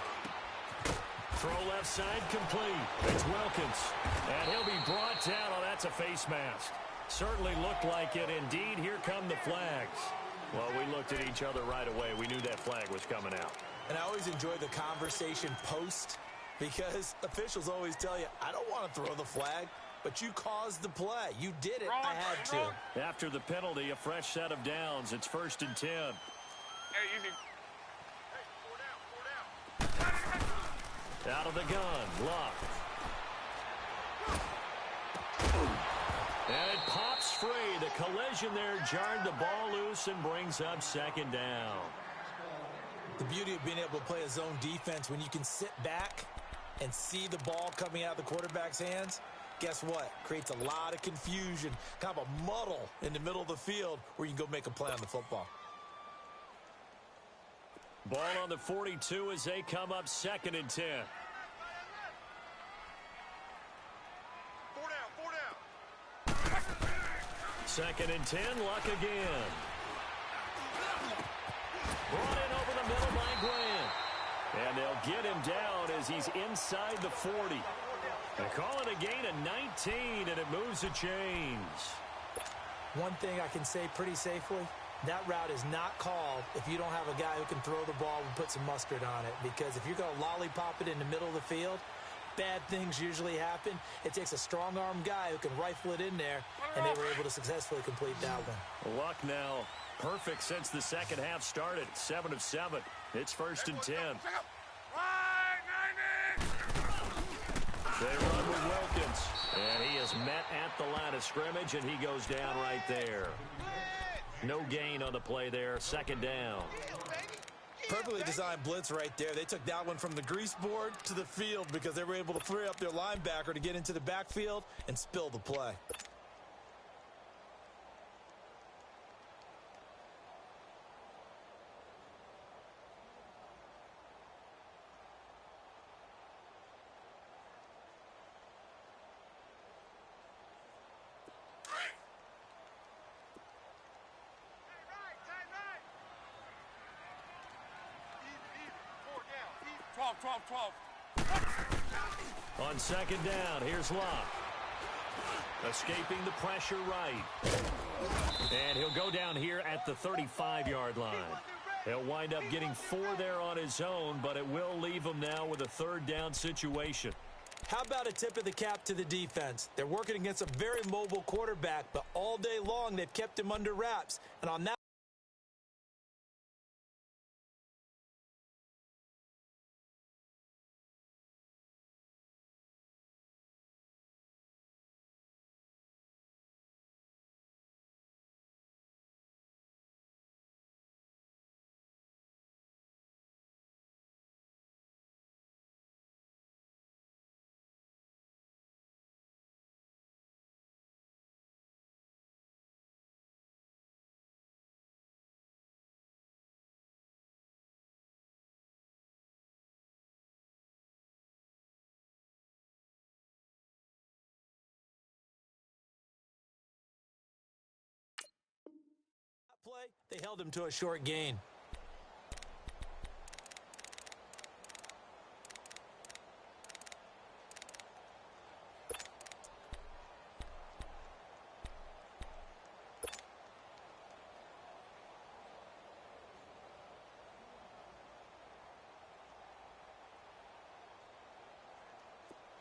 Throw left side complete. It's Wilkins. And he'll be brought down. Oh, that's a face mask. Certainly looked like it. Indeed, here come the flags. Well, we looked at each other right away. We knew that flag was coming out. And I always enjoy the conversation post, because officials always tell you, I don't want to throw the flag, but you caused the play. You did it. I had to. After the penalty, a fresh set of downs. It's 1st and 10. Hey, easy. Hey, 4 down. Out of the gun, Locke. And it pops free. The collision there jarred the ball loose and brings up 2nd down. The beauty of being able to play a zone defense, when you can sit back and see the ball coming out of the quarterback's hands, guess what? Creates a lot of confusion, kind of a muddle in the middle of the field where you can go make a play on the football. Ball on the 42 as they come up 2nd and 10. 4 down, 4 down. 2nd and 10, Luck again. Brought in over the middle by Grant. And they'll get him down as he's inside the 40. They call it a gain of 19, and it moves the chains. One thing I can say pretty safely, that route is not called if you don't have a guy who can throw the ball and put some mustard on it. Because if you're going to lollipop it in the middle of the field, bad things usually happen. It takes a strong-arm guy who can rifle it in there, and they were able to successfully complete that one. Luck now perfect since the second half started. 7 of 7. It's 1st and 10. They run with Wilkins, and he is met at the line of scrimmage, and he goes down right there. No gain on the play there. 2nd down. Perfectly designed blitz right there. They took that one from the grease board to the field because they were able to free up their linebacker to get into the backfield and spill the play. On 2nd down, here's Locke. Escaping the pressure right. And he'll go down here at the 35-yard line. He'll wind up getting 4 there on his own, but it will leave him now with a 3rd down situation. How about a tip of the cap to the defense? They're working against a very mobile quarterback, but all day long they've kept him under wraps. And on that play, they held him to a short gain.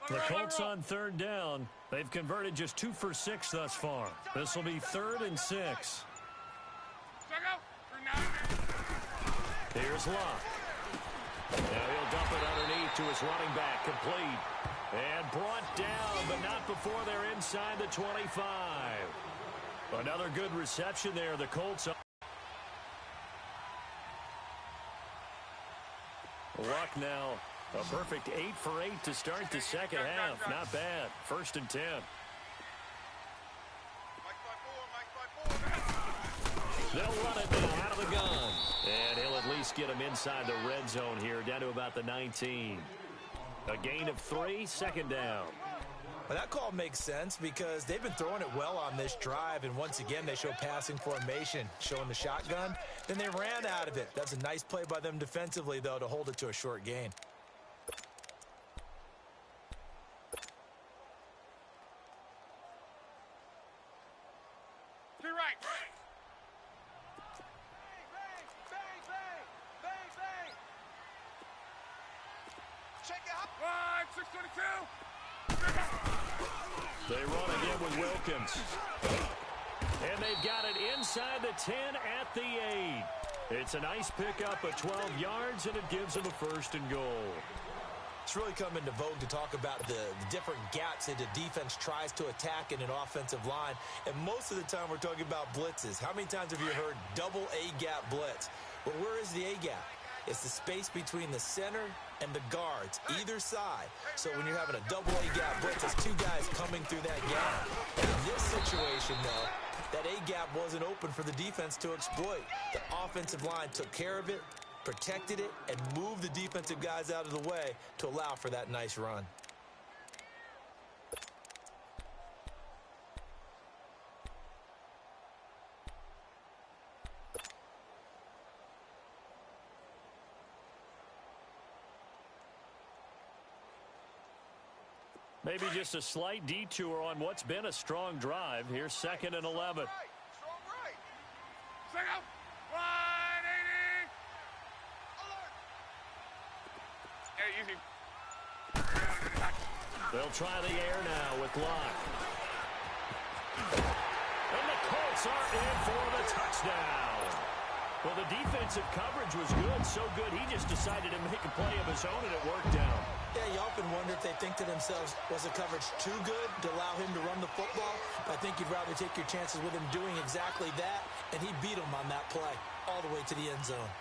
The Colts on 3rd down. They've converted just 2 for 6 thus far. This will be 3rd and 6. Here's Locke. Now he'll dump it underneath to his running back, complete. And brought down, but not before they're inside the 25. Another good reception there. The Colts. Luck now. A perfect 8 for 8 to start the second half. Not bad. 1st and 10. They'll run it now out of the gun. And he'll at least get him inside the red zone here, down to about the 19. A gain of 3, 2nd down. Well, that call makes sense because they've been throwing it well on this drive, and once again they show passing formation, showing the shotgun. Then they ran out of it. That's a nice play by them defensively, though, to hold it to a short gain. They run again with Wilkins. And they've got it inside the 10 at the 8. It's a nice pickup of 12 yards, and it gives them a 1st and goal. It's really come into vogue to talk about the different gaps that the defense tries to attack in an offensive line. And most of the time we're talking about blitzes. How many times have you heard double A-gap blitz? Well, where is the A-gap? It's the space between the center and the guards, either side. So when you're having a double A-gap blitz, there's 2 guys coming through that gap. In this situation, though, that A-gap wasn't open for the defense to exploit. The offensive line took care of it, protected it, and moved the defensive guys out of the way to allow for that nice run. Maybe just a slight detour on what's been a strong drive. Here's 2nd and 11. They'll try the air now with Luck. And the Colts are in for the touchdown. Well, the defensive coverage was good, so good he just decided to make a play of his own, and it worked out. Yeah, you often wonder if they think to themselves, was the coverage too good to allow him to run the football? I think you'd rather take your chances with him doing exactly that, and he beat him on that play all the way to the end zone.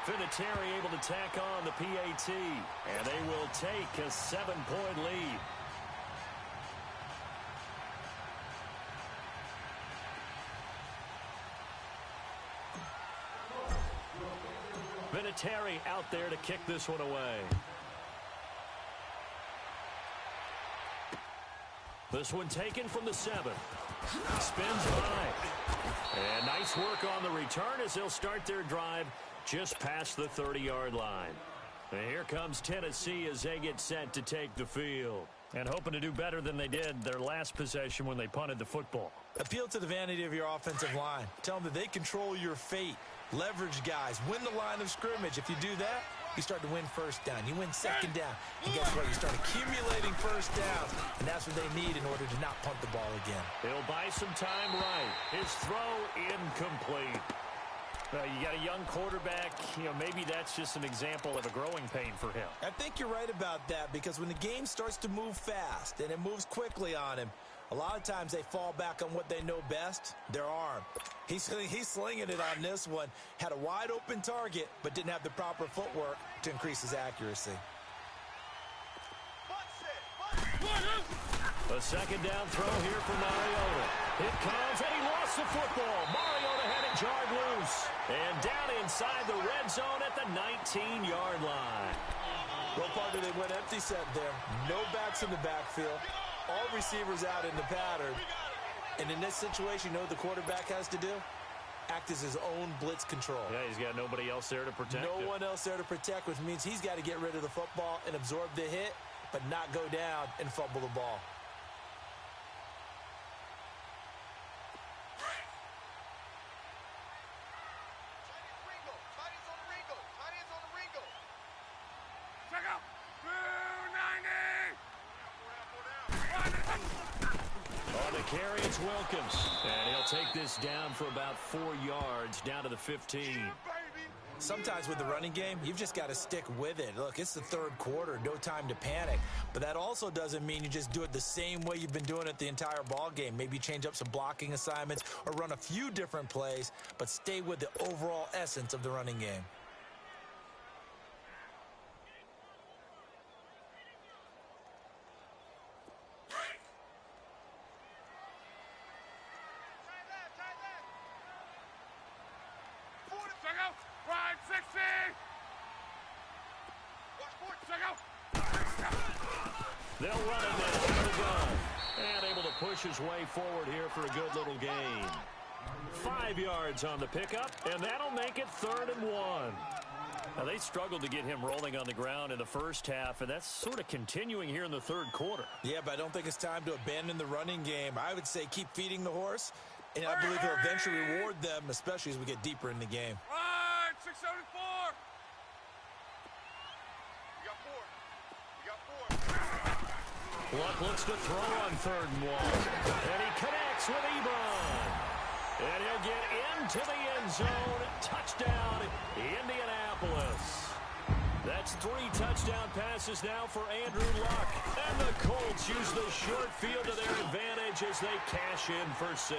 Vinatieri able to tack on the PAT, and they will take a 7-point lead. Vinatieri out there to kick this one away. This one taken from the 7. Spins by. And nice work on the return as they'll start their drive just past the 30-yard line. And here comes Tennessee as they get set to take the field. And hoping to do better than they did their last possession when they punted the football. Appeal to the vanity of your offensive line. Tell them that they control your fate. Leverage guys. Win the line of scrimmage. If you do that, you start to win first down. You win second down. And guess what? You start accumulating first downs. And that's what they need in order to not punt the ball again. He'll buy some time right. His throw incomplete. You got a young quarterback. Maybe that's just an example of a growing pain for him. I think you're right about that, because when the game starts to move fast and it moves quickly on him, a lot of times they fall back on what they know best, their arm. He's slinging it on this one. Had a wide open target, but didn't have the proper footwork to increase his accuracy. A second down throw here for Mariota. It comes, and he lost the football. Mariota had it jarred loose. And down inside the red zone at the 19-yard line. Well, partner, they went empty set there. No backs in the backfield. All receivers out in the pattern. And in this situation, you know what the quarterback has to do? Act as his own blitz control. Yeah, he's got nobody else there to protect him. No one else there to protect, which means he's got to get rid of the football and absorb the hit, but not go down and fumble the ball. Carry, it's Wilkins, and he'll take this down for about 4 yards, down to the 15. Sometimes with the running game, you've just got to stick with it. Look, it's the third quarter, no time to panic. But that also doesn't mean you just do it the same way you've been doing it the entire ball game. Maybe change up some blocking assignments or run a few different plays, but stay with the overall essence of the running game. They'll run it now. He'll go. And able to push his way forward here for a good little gain. 5 yards on the pickup, and that'll make it 3rd and 1. Now, they struggled to get him rolling on the ground in the first half, and that's sort of continuing here in the third quarter. Yeah, but I don't think it's time to abandon the running game. I would say keep feeding the horse, and I believe he'll eventually reward them, especially as we get deeper in the game. All right, 674. Luck looks to throw on 3rd and 1. And he connects with Ebron. And he'll get into the end zone. Touchdown, Indianapolis. That's 3 touchdown passes now for Andrew Luck. And the Colts use the short field to their advantage as they cash in for 6.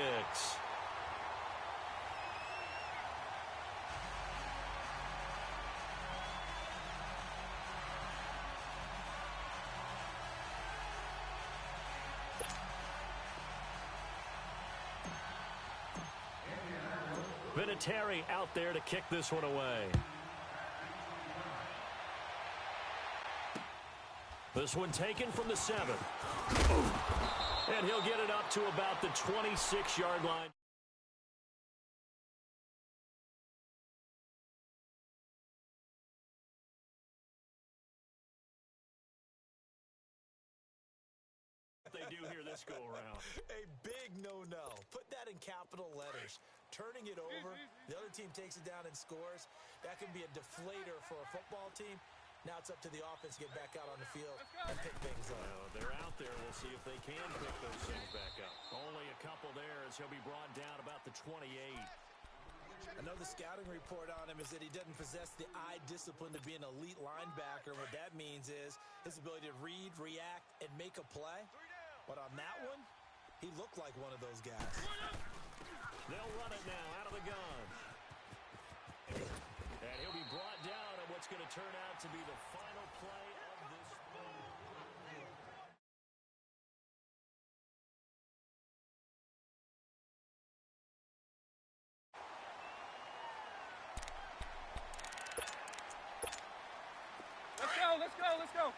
Vinatieri out there to kick this one away. This one taken from the 7. And he'll get it up to about the 26-yard line. They do here this go around. A big no-no. Put that in capital letters. turning it over. The other team takes it down and scores. That can be a deflator for a football team. Now it's up to the offense to get back out on the field and pick things up. Well, they're out there. We'll see if they can pick those things back up. Only a couple there as he'll be brought down about the 28. I know the scouting report on him is that he doesn't possess the eye discipline to be an elite linebacker. What that means is his ability to read, react, and make a play. But on that one, he looked like one of those guys. They'll run it now out of the gun. And he'll be brought down on what's going to turn out to be the final play of this play. Let's go, let's go.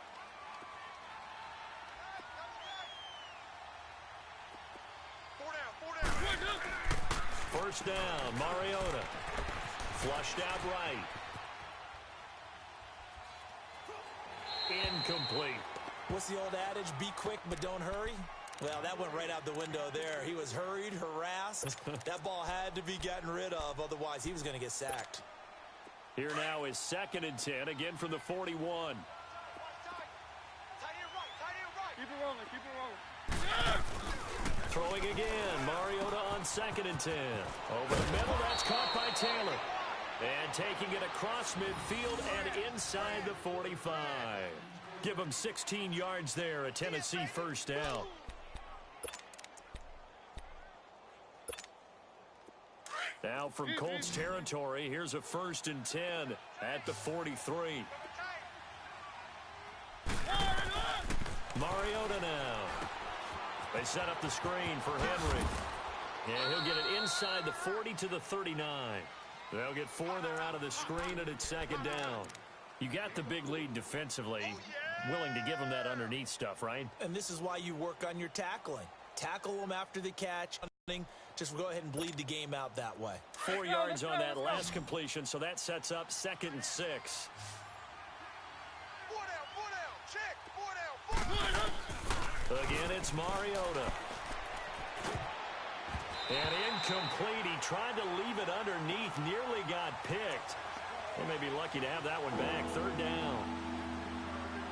Four down. First down, Mariota. Flushed out right. Incomplete. What's the old adage? Be quick, but don't hurry. Well, that went right out the window there. He was hurried, harassed. That ball had to be gotten rid of. Otherwise, he was going to get sacked. Here now is 2nd and 10, again from the 41. Keep it rolling, keep it rolling. Throwing again, Mariota on 2nd and 10. Over the middle, that's caught by Taylor. And taking it across midfield and inside the 45. Give him 16 yards there, a Tennessee first down. Now from Colts territory, here's a 1st and 10 at the 43. Mariota now. They set up the screen for Henry. And he'll get it inside the 40 to the 39. They'll get 4 there out of the screen, and it's 2nd down. You got the big lead defensively. Willing to give them that underneath stuff, right? And this is why you work on your tackling. Tackle them after the catch. Just go ahead and bleed the game out that way. 4 yards on that last completion, so that sets up 2nd and 6. 4 down, check, 4 down. Again, it's Mariota. And incomplete. He tried to leave it underneath, nearly got picked. They may be lucky to have that one back. 3rd down.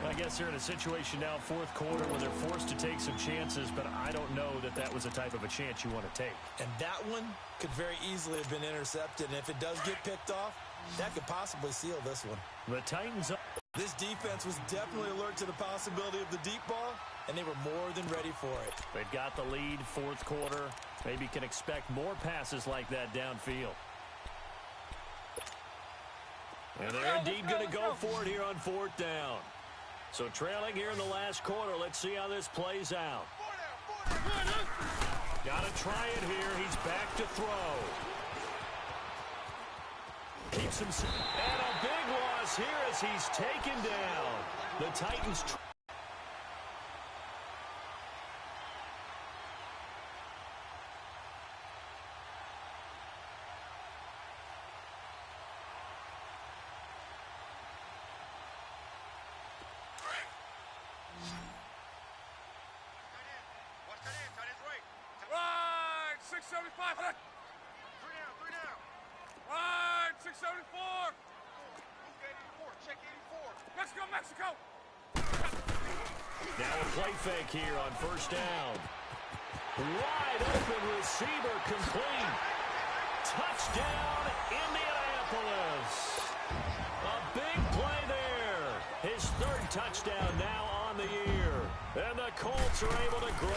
I guess they're in a situation now, 4th quarter, where they're forced to take some chances, but I don't know that that was the type of a chance you want to take. And that one could very easily have been intercepted, and if it does get picked off, that could possibly seal this one. The Titans. This defense was definitely alert to the possibility of the deep ball, and they were more than ready for it. They've got the lead, 4th quarter. Maybe can expect more passes like that downfield. And they're indeed going to go for it here on 4th down. So trailing here in the last quarter. Let's see how this plays out. Got to try it here. He's back to throw. Keeps him. And a big loss here as he's taken down. The Titans. Right, 675. 3 down. Right, 674. Check 84. Mexico. Now a play fake here on 1st down. Wide open receiver complete. Touchdown, Indianapolis. A big play there. His 3rd touchdown now on the year. And the Colts are able to grow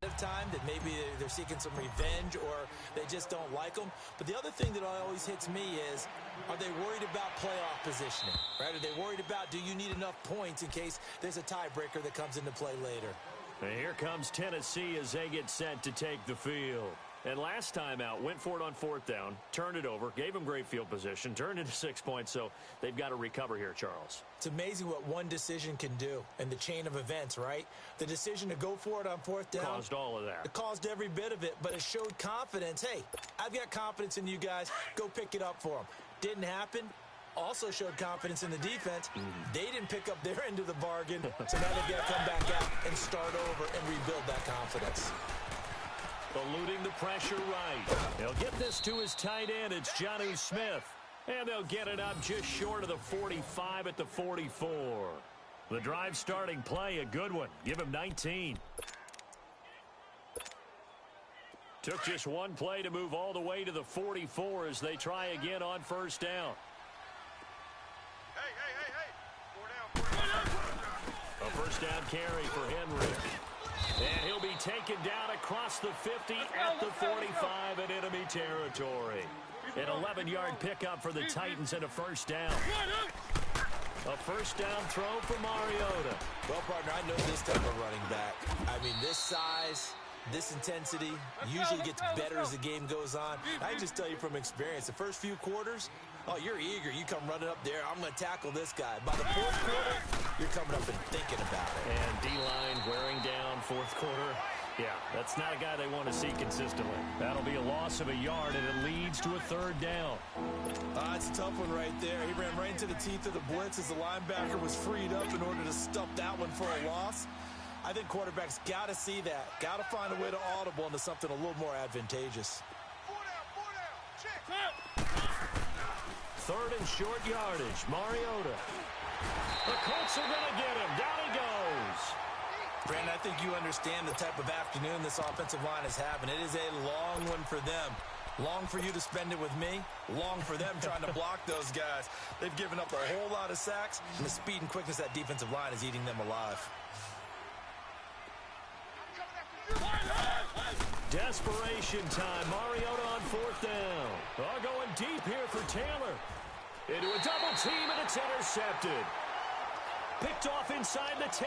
Ahead of time that maybe they're seeking some revenge or they just don't like them. But the other thing that always hits me is, are they worried about playoff positioning? Right? Are they worried about, do you need enough points in case there's a tiebreaker that comes into play later? And here comes Tennessee as they get set to take the field. And last time out, went for it on 4th down, turned it over, gave them great field position, turned into 6 points, so they've got to recover here, Charles. It's amazing what one decision can do in the chain of events, right? The decision to go for it on 4th down. Caused all of that. It caused every bit of it, but it showed confidence. Hey, I've got confidence in you guys. Go pick it up for them. Didn't happen. Also showed confidence in the defense. They didn't pick up their end of the bargain, so now they've got to come back out and start over and rebuild that confidence. Eluding the pressure right. He'll get this to his tight end. It's Jonnu Smith. And they'll get it up just short of the 45 at the 44. The drive starting play, a good one. Give him 19. Took just one play to move all the way to the 44 as they try again on first down. Hey. 4 down. A first down carry for Henry. And he'll be taken down across the 50 at the 45 in enemy territory. An 11-yard pickup for the Titans and a first down. A first down throw for Mariota. Well, partner, I know this type of running back. I mean, this size, this intensity usually gets better as the game goes on. I can just tell you from experience, the first few quarters, oh, you're eager. You come running up there. I'm going to tackle this guy. By the fourth quarter, you're coming up and thinking about it. And D-line wearing down fourth quarter. Yeah, that's not a guy they want to see consistently. That'll be a loss of a yard, and it leads to a third down. It's a tough one right there. He ran right into the teeth of the blitz as the linebacker was freed up in order to stuff that one for a loss. I think quarterbacks got to see that. Got to find a way to audible into something a little more advantageous. 4 down. Check. Third and short yardage. Mariota. The Colts are going to get him. Down he goes. Brandon, I think you understand the type of afternoon this offensive line is having. It is a long one for them. Long for you to spend it with me. Long for them trying to block those guys. They've given up a whole lot of sacks, and the speed and quickness of that defensive line is eating them alive. Desperation time. Mariota on fourth down. Going deep here for Taylor. Into a double team, and it's intercepted. Picked off inside the 10.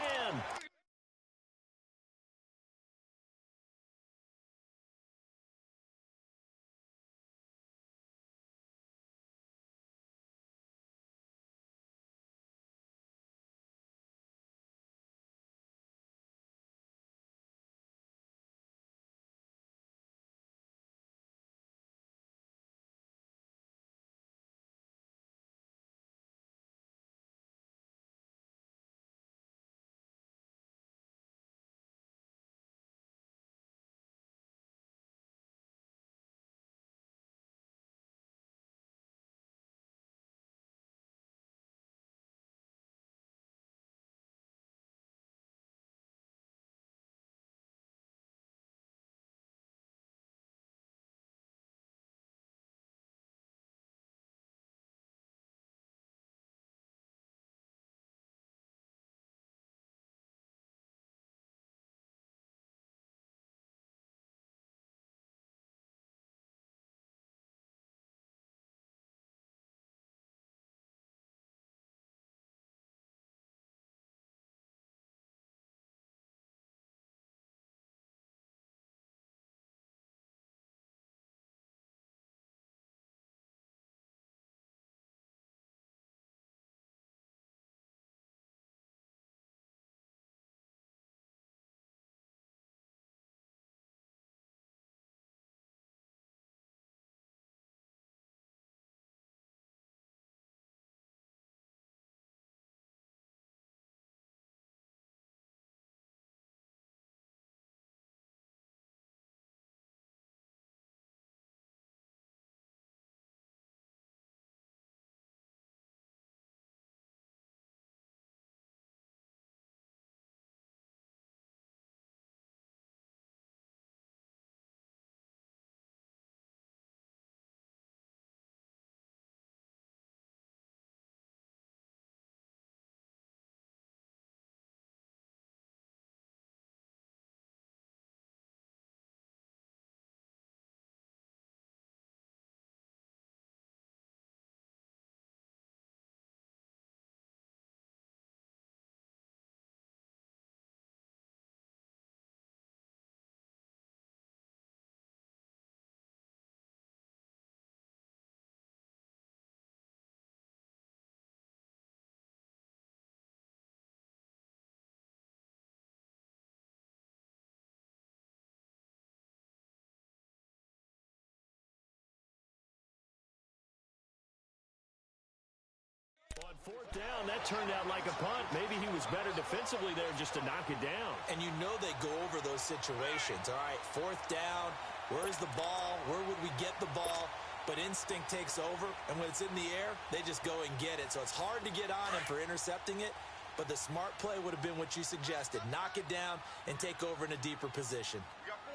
4th down, that turned out like a punt. Maybe he was better defensively there just to knock it down. And you know they go over those situations. All right, 4th down, where's the ball? Where would we get the ball? But instinct takes over, and when it's in the air, they just go and get it. So it's hard to get on him for intercepting it, but the smart play would have been what you suggested. Knock it down and take over in a deeper position. We got 4.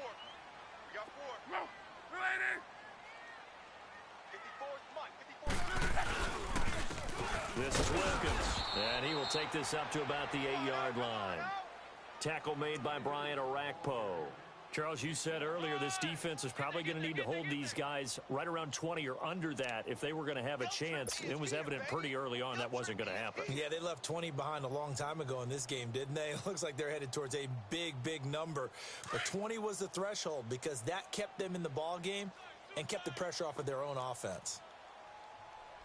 We got 4. No. Related. 54. This is Wilkins, and he will take this up to about the 8-yard line. Tackle made by Brian Arakpo. Charles, you said earlier this defense is probably going to need to hold these guys right around 20 or under that if they were going to have a chance. It was evident pretty early on that wasn't going to happen. Yeah, they left 20 behind a long time ago in this game, didn't they? It looks like they're headed towards a big, big number. But 20 was the threshold because that kept them in the ball game and kept the pressure off of their own offense.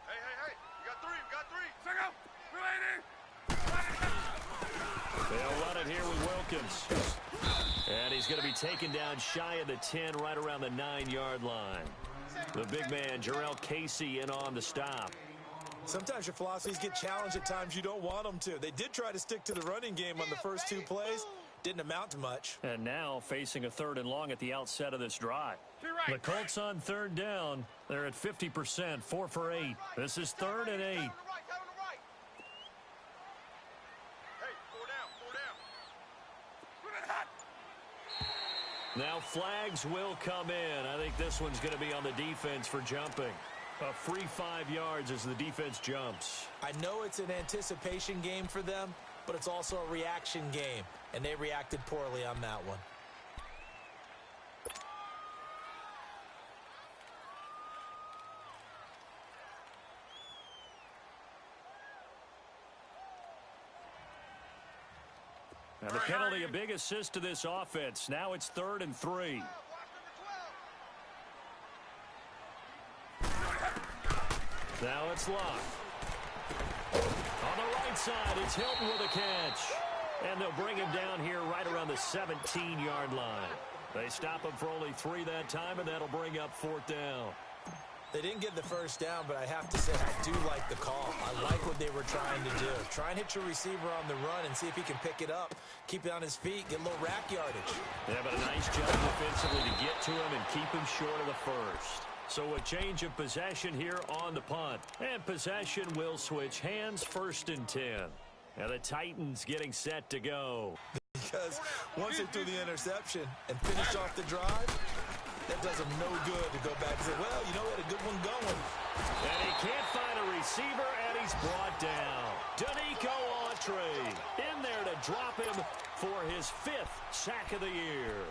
Hey, hey, hey. We got 3. We got 3. Second. Related. They'll run it here with Wilkins. And he's going to be taken down shy of the 10, right around the 9-yard line. The big man, Jarrell Casey, in on the stop. Sometimes your philosophies get challenged at times you don't want them to. They did try to stick to the running game on the first 2 plays. Didn't amount to much. And now facing a 3rd and long at the outset of this drive. The Colts on 3rd down. They're at 50%, 4 for 8. This is 3rd and 8. Now flags will come in. I think this one's going to be on the defense for jumping. A free 5 yards as the defense jumps. I know it's an anticipation game for them, but it's also a reaction game, and they reacted poorly on that one. And the penalty, a big assist to this offense. Now it's 3rd and 3. Now it's Locke. On the right side, it's Hilton with a catch. And they'll bring him down here right around the 17-yard line. They stop him for only 3 that time, and that'll bring up 4th down. They didn't get the first down, but I have to say I do like the call. I like what they were trying to do. Try and hit your receiver on the run and see if he can pick it up, keep it on his feet, get a little rack yardage. Yeah, but a nice job defensively to get to him and keep him short of the first. So a change of possession here on the punt. And possession will switch hands, 1st and 10. Now the Titans getting set to go. Because once they threw the interception and finished off the drive, that does them no good to go back and say, well, you know, we had a good one going. And he can't find a receiver, and he's brought down. Danico Autry in there to drop him for his 5th sack of the year.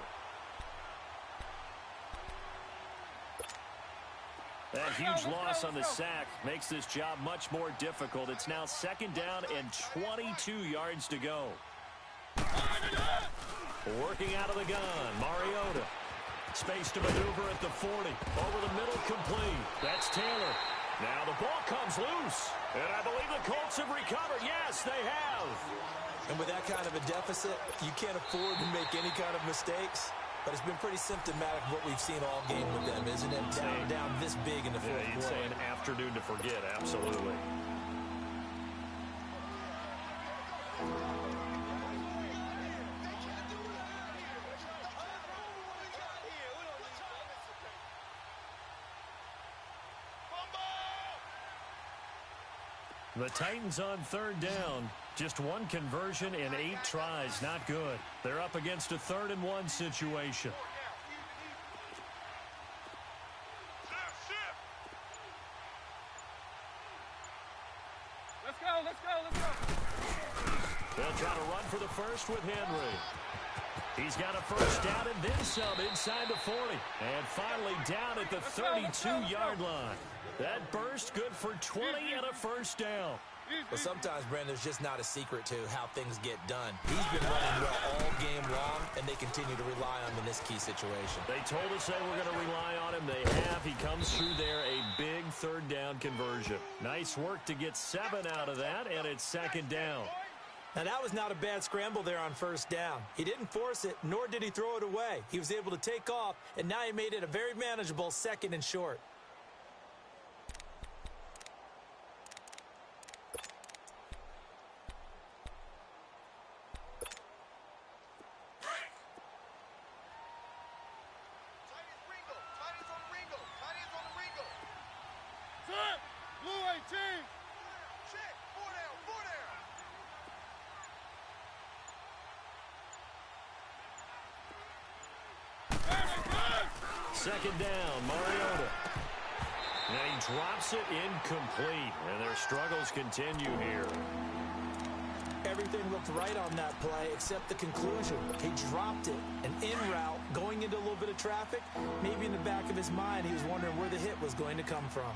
That huge loss on the sack makes this job much more difficult. It's now 2nd down and 22 yards to go. Working out of the gun, Mariota. Space to maneuver at the 40. Over the middle, complete. That's Taylor. Now the ball comes loose. And I believe the Colts have recovered. Yes, they have. And with that kind of a deficit, you can't afford to make any kind of mistakes. But it's been pretty symptomatic of what we've seen all game with them, isn't it? Down this big in the 4th quarter. You'd say an afternoon to forget, absolutely. The Titans on 3rd down. Just 1 conversion in 8 tries. Not good. They're up against a 3rd and 1 situation. Let's go, let's go, let's go. They'll try to run for the first with Henry. He's got a 1st down and then some inside the 40. And finally down at the 32-yard line. That burst good for 20 and a 1st down. But sometimes, Brandon, there's just not a secret to how things get done. He's been running well all game long, and they continue to rely on him in this key situation. They told us they were going to rely on him. They have. He comes through there, a big 3rd down conversion. Nice work to get 7 out of that, and it's 2nd down. Now, that was not a bad scramble there on 1st down. He didn't force it, nor did he throw it away. He was able to take off, and now he made it a very manageable 2nd and short. second down, Mariota. And he drops it incomplete, and their struggles continue here. Everything looked right on that play except the conclusion. He dropped it, an in route, going into a little bit of traffic. Maybe in the back of his mind, he was wondering where the hit was going to come from.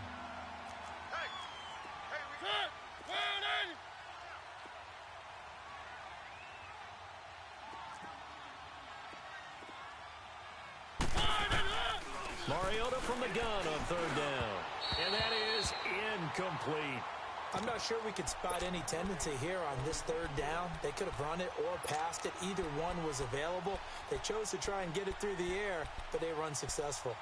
Mariota from the gun on third down. And that is incomplete. I'm not sure we could spot any tendency here on this third down. They could have run it or passed it. Either one was available. They chose to try and get it through the air, but they were unsuccessful.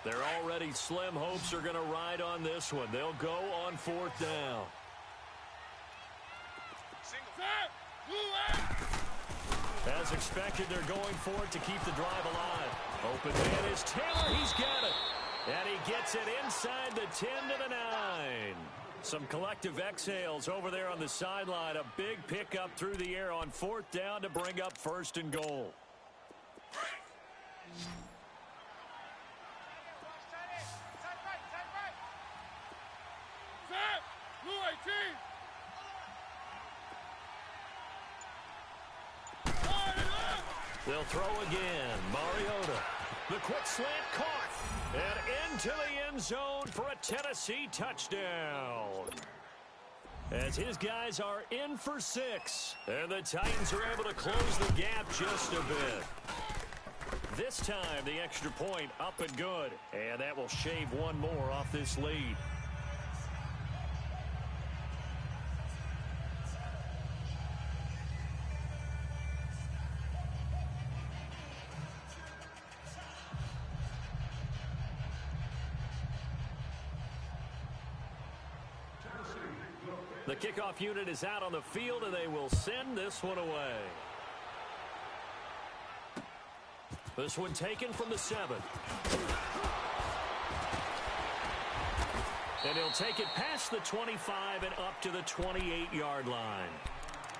Their already slim hopes are going to ride on this one. They'll go on fourth down. As expected, they're going for it to keep the drive alive. Open man is Taylor. He's got it. And he gets it inside the 10 to the 9. Some collective exhales over there on the sideline. A big pickup through the air on fourth down to bring up first and goal. They'll throw again. Mariota. The quick slant caught. And into the end zone for a Tennessee touchdown. As his guys are in for 6. And the Titans are able to close the gap just a bit. This time, the extra point up and good. And that will shave one more off this lead. The kickoff unit is out on the field, and they will send this one away. This one taken from the 7. And he'll take it past the 25 and up to the 28-yard line.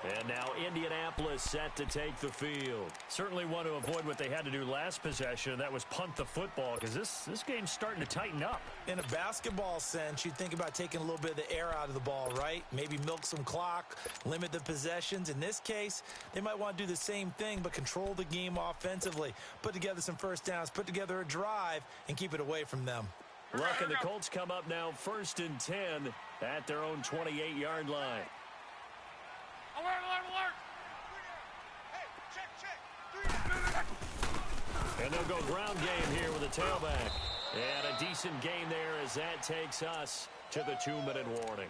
And now Indianapolis set to take the field. Certainly want to avoid what they had to do last possession, and that was punt the football, because this game's starting to tighten up. In a basketball sense, you think about taking a little bit of the air out of the ball, right? Maybe milk some clock, limit the possessions. In this case, they might want to do the same thing, but control the game offensively. Put together some first downs, put together a drive, and keep it away from them. Look, and the Colts come up now 1st and 10 at their own 28-yard line. Alert! Hey, check. And they'll go ground game here with a tailback. And a decent gain there as that takes us to the 2-minute warning.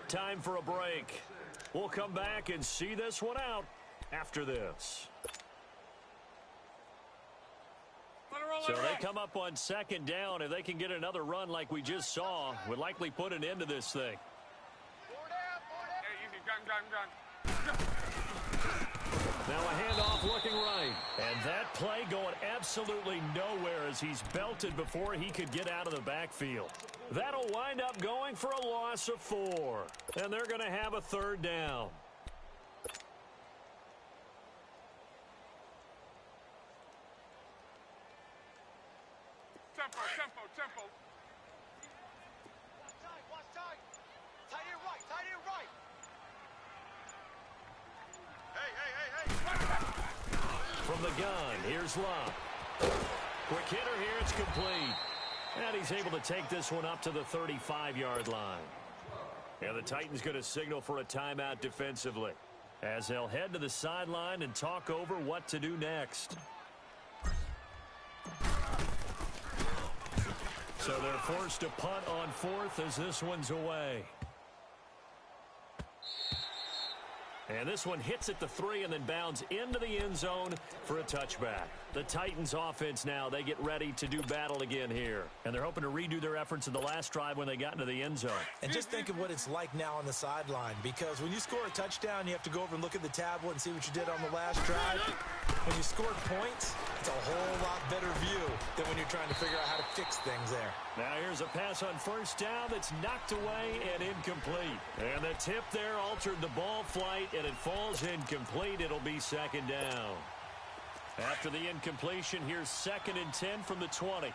Time for a break. We'll come back and see this one out after this. So they come up on second down. If they can get another run like we just saw, would likely put an end to this thing. Now a handoff looking right. And that play going absolutely nowhere as he's belted before he could get out of the backfield. That'll wind up going for a loss of 4. And they're going to have a third down. Tempo. Watch tight. Tight end right. Hey. From the gun, here's Love. Quick hitter here, it's complete. And he's able to take this one up to the 35-yard line. And the Titans going to signal for a timeout defensively, as they'll head to the sideline and talk over what to do next. So they're forced to punt on 4th as this one's away. And this one hits at the 3 and then bounds into the end zone for a touchback. The Titans offense now, they get ready to do battle again here. And they're hoping to redo their efforts in the last drive when they got into the end zone. And just think of what it's like now on the sideline, because when you score a touchdown, you have to go over and look at the tablet and see what you did on the last drive. When you scored points, it's a whole lot better view than when you're trying to figure out how to fix things there. Now here's a pass on first down that's knocked away and incomplete. And the tip there altered the ball flight, and it falls incomplete. It'll be second down. After the incompletion, here's 2nd and 10 from the 20.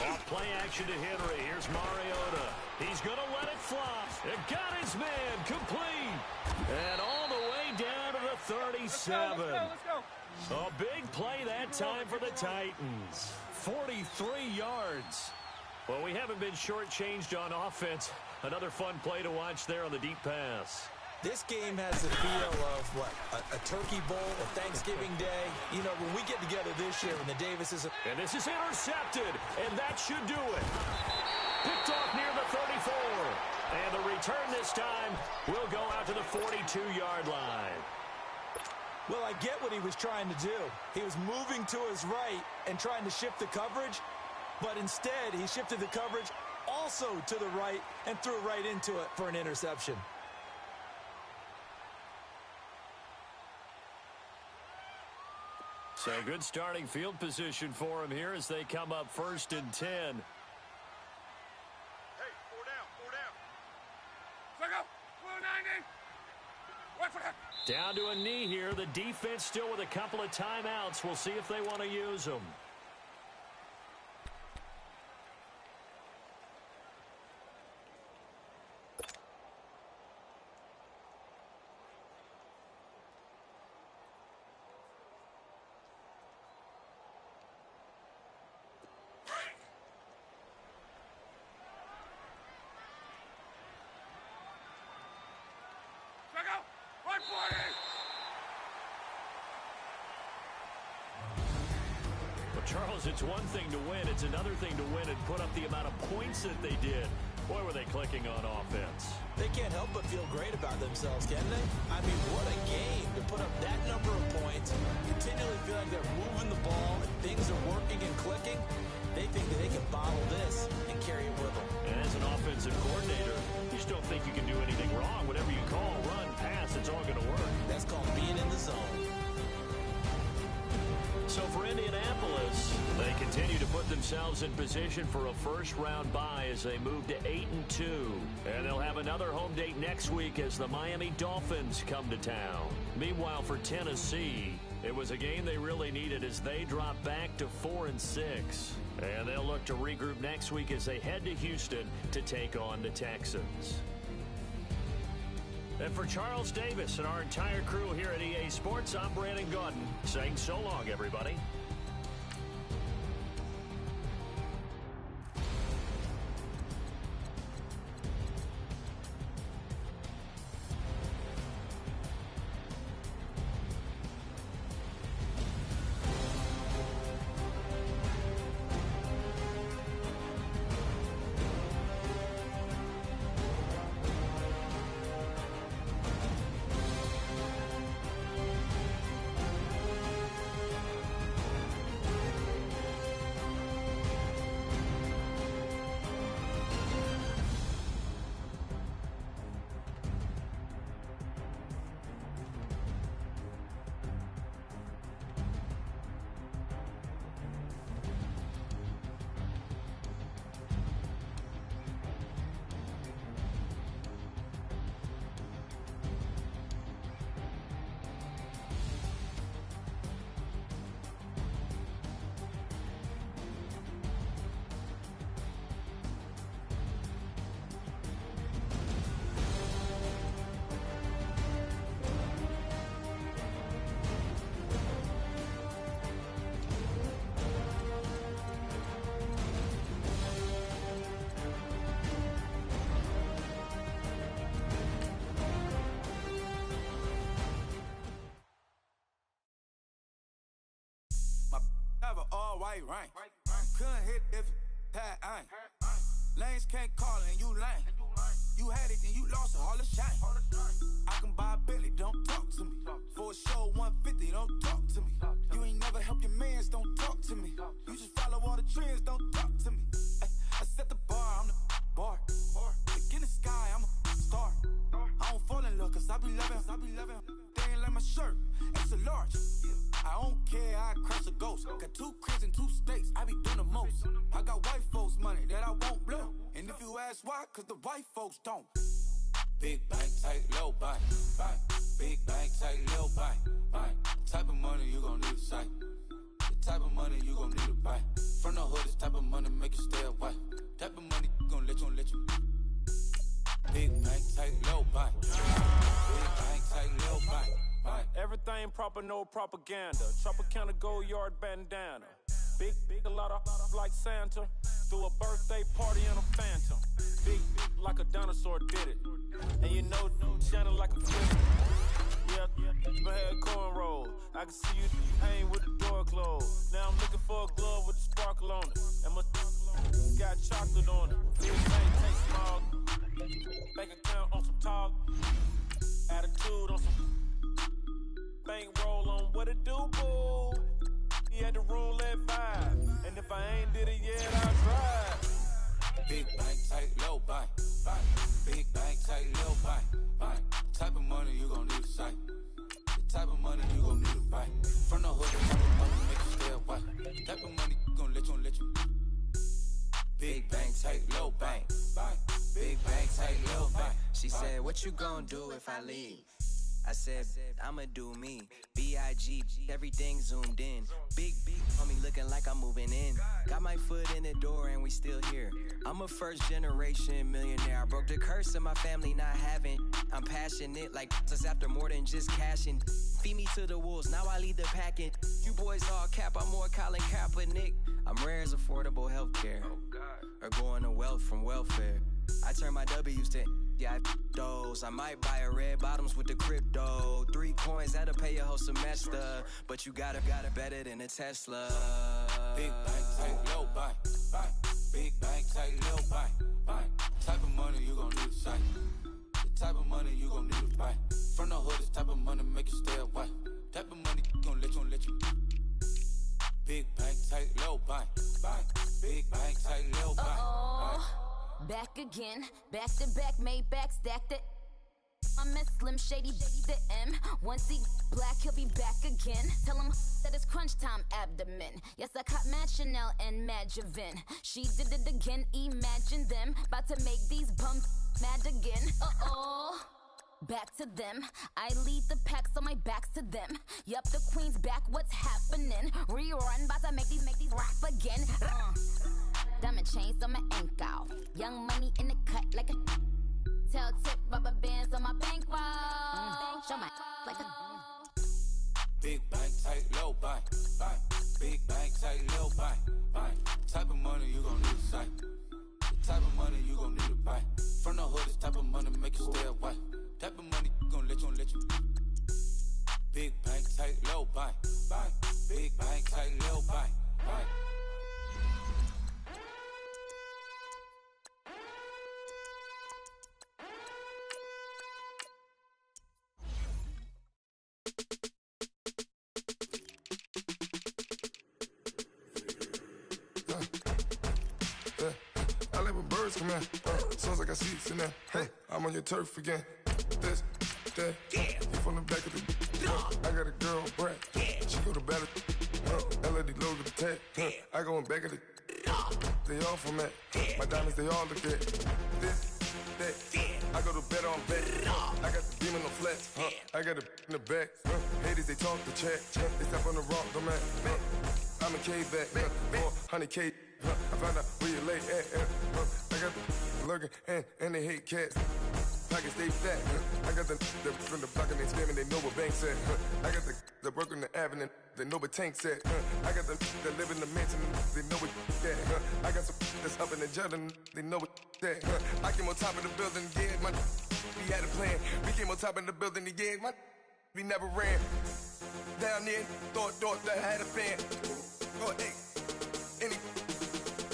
Off play action to Henry. Here's Mariota. He's going to let it fly. It got his man complete. And all the way down to the 37. Let's go. A big play that time for the Titans. 43 yards. Well, we haven't been shortchanged on offense. Another fun play to watch there on the deep pass. This game has the feel of, what, a Turkey Bowl, a Thanksgiving Day. You know, when we get together this year, when the Davises... And this is intercepted, and that should do it. Picked off near the 34. And the return this time will go out to the 42-yard line. Well, I get what he was trying to do. He was moving to his right and trying to shift the coverage, but instead he shifted the coverage also to the right and threw right into it for an interception. So good starting field position for him here as they come up 1st and 10. Hey, 4 down. Let's go. 490. Wait for that. Down to a knee here. The defense still with a couple of timeouts. We'll see if they want to use them. Let's go. 140. Well, Charles, it's one thing to win. It's another thing to win and put up the amount of points that they did. Boy, were they clicking on offense. They can't help but feel great about themselves, can they? I mean, what a game to put up that number of points, continually feel like they're moving the ball, and things are working and clicking. They think that they can bottle this and carry it with them. And as an offensive coordinator, you just don't think you can do anything wrong. Whatever you call, run, pass, it's all going to work. That's called being in the zone. So for Indianapolis, they continue to put themselves in position for a first-round bye as they move to 8-2. And they'll have another home date next week as the Miami Dolphins come to town. Meanwhile, for Tennessee, it was a game they really needed as they drop back to 4-6. And they'll look to regroup next week as they head to Houston to take on the Texans. And for Charles Davis and our entire crew here at EA Sports, I'm Brandon Gaudin saying so long, everybody. White rank. Couldn't hit if had ain't. Lanes can't call and you lame. You had it and you lost it, all the shine. I can buy a Bentley, don't talk to me. For a show 150, don't talk to me. You ain't never helped your mans, don't talk to me. You just follow all the trends, don't talk to me. I set the bar, I'm the bar. Look in the sky, I'm a star. I don't fall in love, cause I be loving. They ain't like my shirt, it's a large. I don't care, I crush a ghost. Got 2 cribs and 2 states, I be doing the most. I got white folks money that I won't blow. And if you you ask why, cause the white folks don't. Big bank, tight, low bank, bank. Big bank, tight, low bank, bank. The type of money you gon' need a sight. The type of money you gon' need to buy. From the hood, this type of money make you stay away. Type of money gon' let you. Big bank, tight, low bank. Big bank, tight, low bank, bank. Everything proper, no propaganda. Tropicana gold yard bandana. Big, a lot of like Santa. Threw a birthday party in a phantom. Big like a dinosaur did it. And you know, shining like a fish. Yeah, my head cornrow. I can see you hang with the door closed. Now I'm looking for a glove with a sparkle on it. And my got chocolate on it. Big bank, take small. Bank account on some talk. Attitude on some bank roll on what it do, boo. He had the roulette vibe. And if I ain't did it yet, I'll try. Big bank, tight, low bank, bank. Big bank, tight, low bank, bank. Type of money you gon' need to sight. The type of money you gon' need to buy. From the hood, the type of money make you stay away. Type of money gon' let you. Big bank, tight, low bank, bank. Big bank, tight, low bank. She said, what you gon' do if I leave? I said, I'ma do me. B.I.G. Everything zoomed in. Big on me looking like I'm moving in. Got my foot in the door and we still here. I'm a first generation millionaire. I broke the curse of my family not having. I'm passionate like us after more than just cashing. Feed me to the wolves, now I lead the package. You boys all cap, I'm more Colin Kaepernick. I'm rare as affordable healthcare. Or going to wealth from welfare. I turn my W's to those. I might buy a red bottoms with the crypto. 3 coins, that'll pay your whole semester. But you gotta better than a Tesla. Big bank, tight, low bank, bank. Big bank, tight, low bank, bank. Type of money you gon' need to sight. The type of money you gon' need to buy. From the hood, this type of money make you stay away. Type of money gon' let you. Big bank, tight, low bank, bank. Big bank, tight, low bank, bank. Back again, back to back, made back, stacked it. I'm a Slim Shady, the M. Once he black, he'll be back again. Tell him that it's crunch time abdomen. Yes, I caught Mad Chanel and Mad Javin. She did it again, imagine them. About to make these bums mad again. Back to them. I lead the pack, so my back's to them. Yup, the queen's back, what's happening? Rerun, about to make these rap again. Diamond chains on my ankle. Young money in the cut like a tail tip, rubber bands on my bankroll. Show my like a Big bank, tight, low bank, bank. Big bank, tight, low bank, bank. Type of money you gon' need to sight. The type of money you gon' need to buy. From the hood, this type of money make you stay away. Type of money gon' let you. Big bank, tight, low bank, bank. Big bank, tight, low bank, bank. I let my birds come in. Sounds like I see seats in there. Hey, I'm on your turf again. This, that, you from the back of the. I got a girl, Brad. She go to battle. LED logo the tag. I go in back of the. They all from that. My diamonds, they all look at. This, that. I go to bed on bed. I got the demon on flats. I got it in the back. Haters, they talk the chat. They step on the rock, the man. I'm a K-back. 400K. I found out where you lay at. I got the lurking and they hate cats. Pockets stay fat. I got the from the block and they scamming, they know what banks at. I got the work on the avenue, they know what tanks at. I got the that live in the mansion, they know what that. I got some that's up in the Jordan, they know what that. I came on top of the building, yeah, my we had a plan. We came on top of the building, yeah, my we never ran. Down there, thought that I had a fan. Oh, hey, any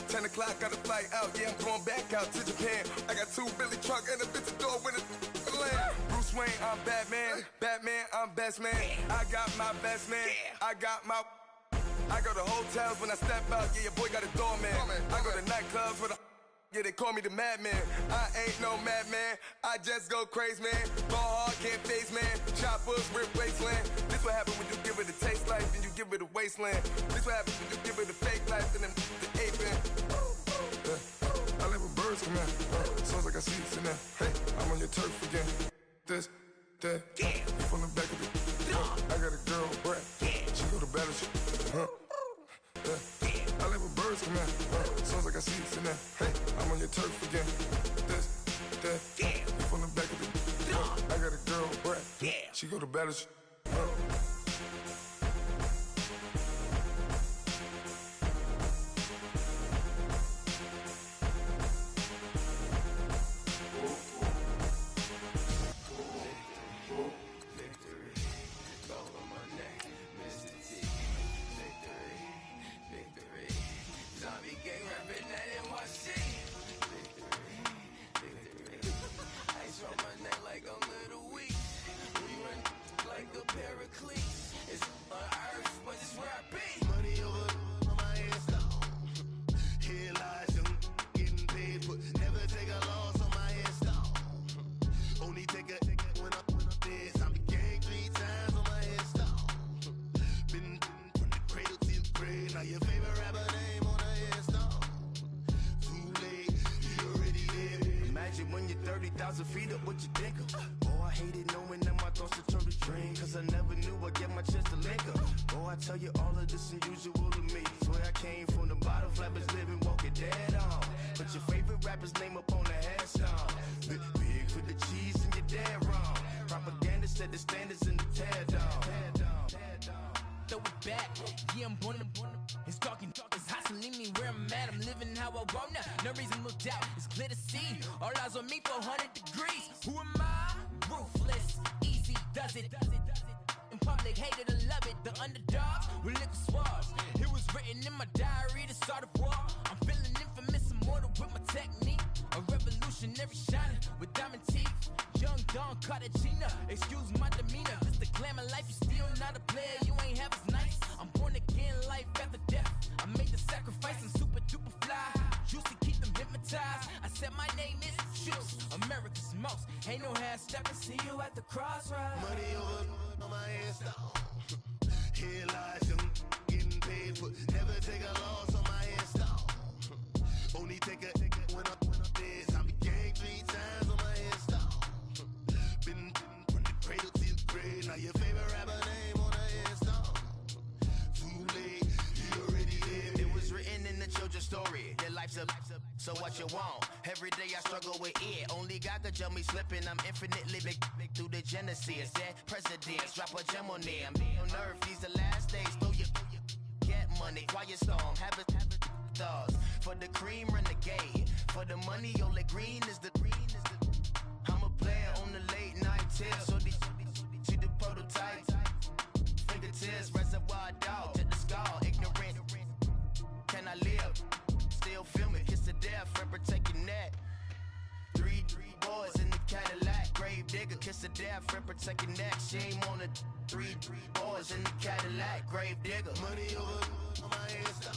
10 o'clock, got a flight out, yeah, I'm going back out to Japan. I got 2 Billy truck and a bitch door with a land. Bruce Wayne, I'm Batman. Batman, I'm best man. I got my best man. I got my. I go to hotels when I step out, yeah, your boy got a doorman. I go to nightclubs with a. Yeah, they call me the madman. I ain't no madman. I just go crazy, man. Ball hard, can't face, man. Choppers, rip wasteland. This what happens when you give it a taste life and you give it a wasteland. This what happens when you give it a fake life and then the aping. I let my birds birds come in. As soon as I got seats in there, hey, I'm on your turf again. This, that, you from the back of the. I got a girl, Brad. She go to battle shit. I live with birds come in. As soon as I got seats in there, hey, I'm on your turf again. This, that, you from the back of the. I got a girl, Brad. She go to battle shit. So what you want? Every day I struggle with it. Only God could jump me slipping. I'm infinitely big through the Genesis. That presidents drop a gem on there. I'm on earth. These the last days. Throw your get money. Quiet storm. Have it stars. For the cream, renegade. For the money, only green is the. I'm a player on the late night till. So these see the prototype. Fingertips, reservoir dog to the skull. Ignorant. Can I live? Still film it, kiss to death, forever taking that. Three boys in the Cadillac, grave digger, kiss to death, forever taking that. Shame on the three boys in the Cadillac, grave digger. Money over my head,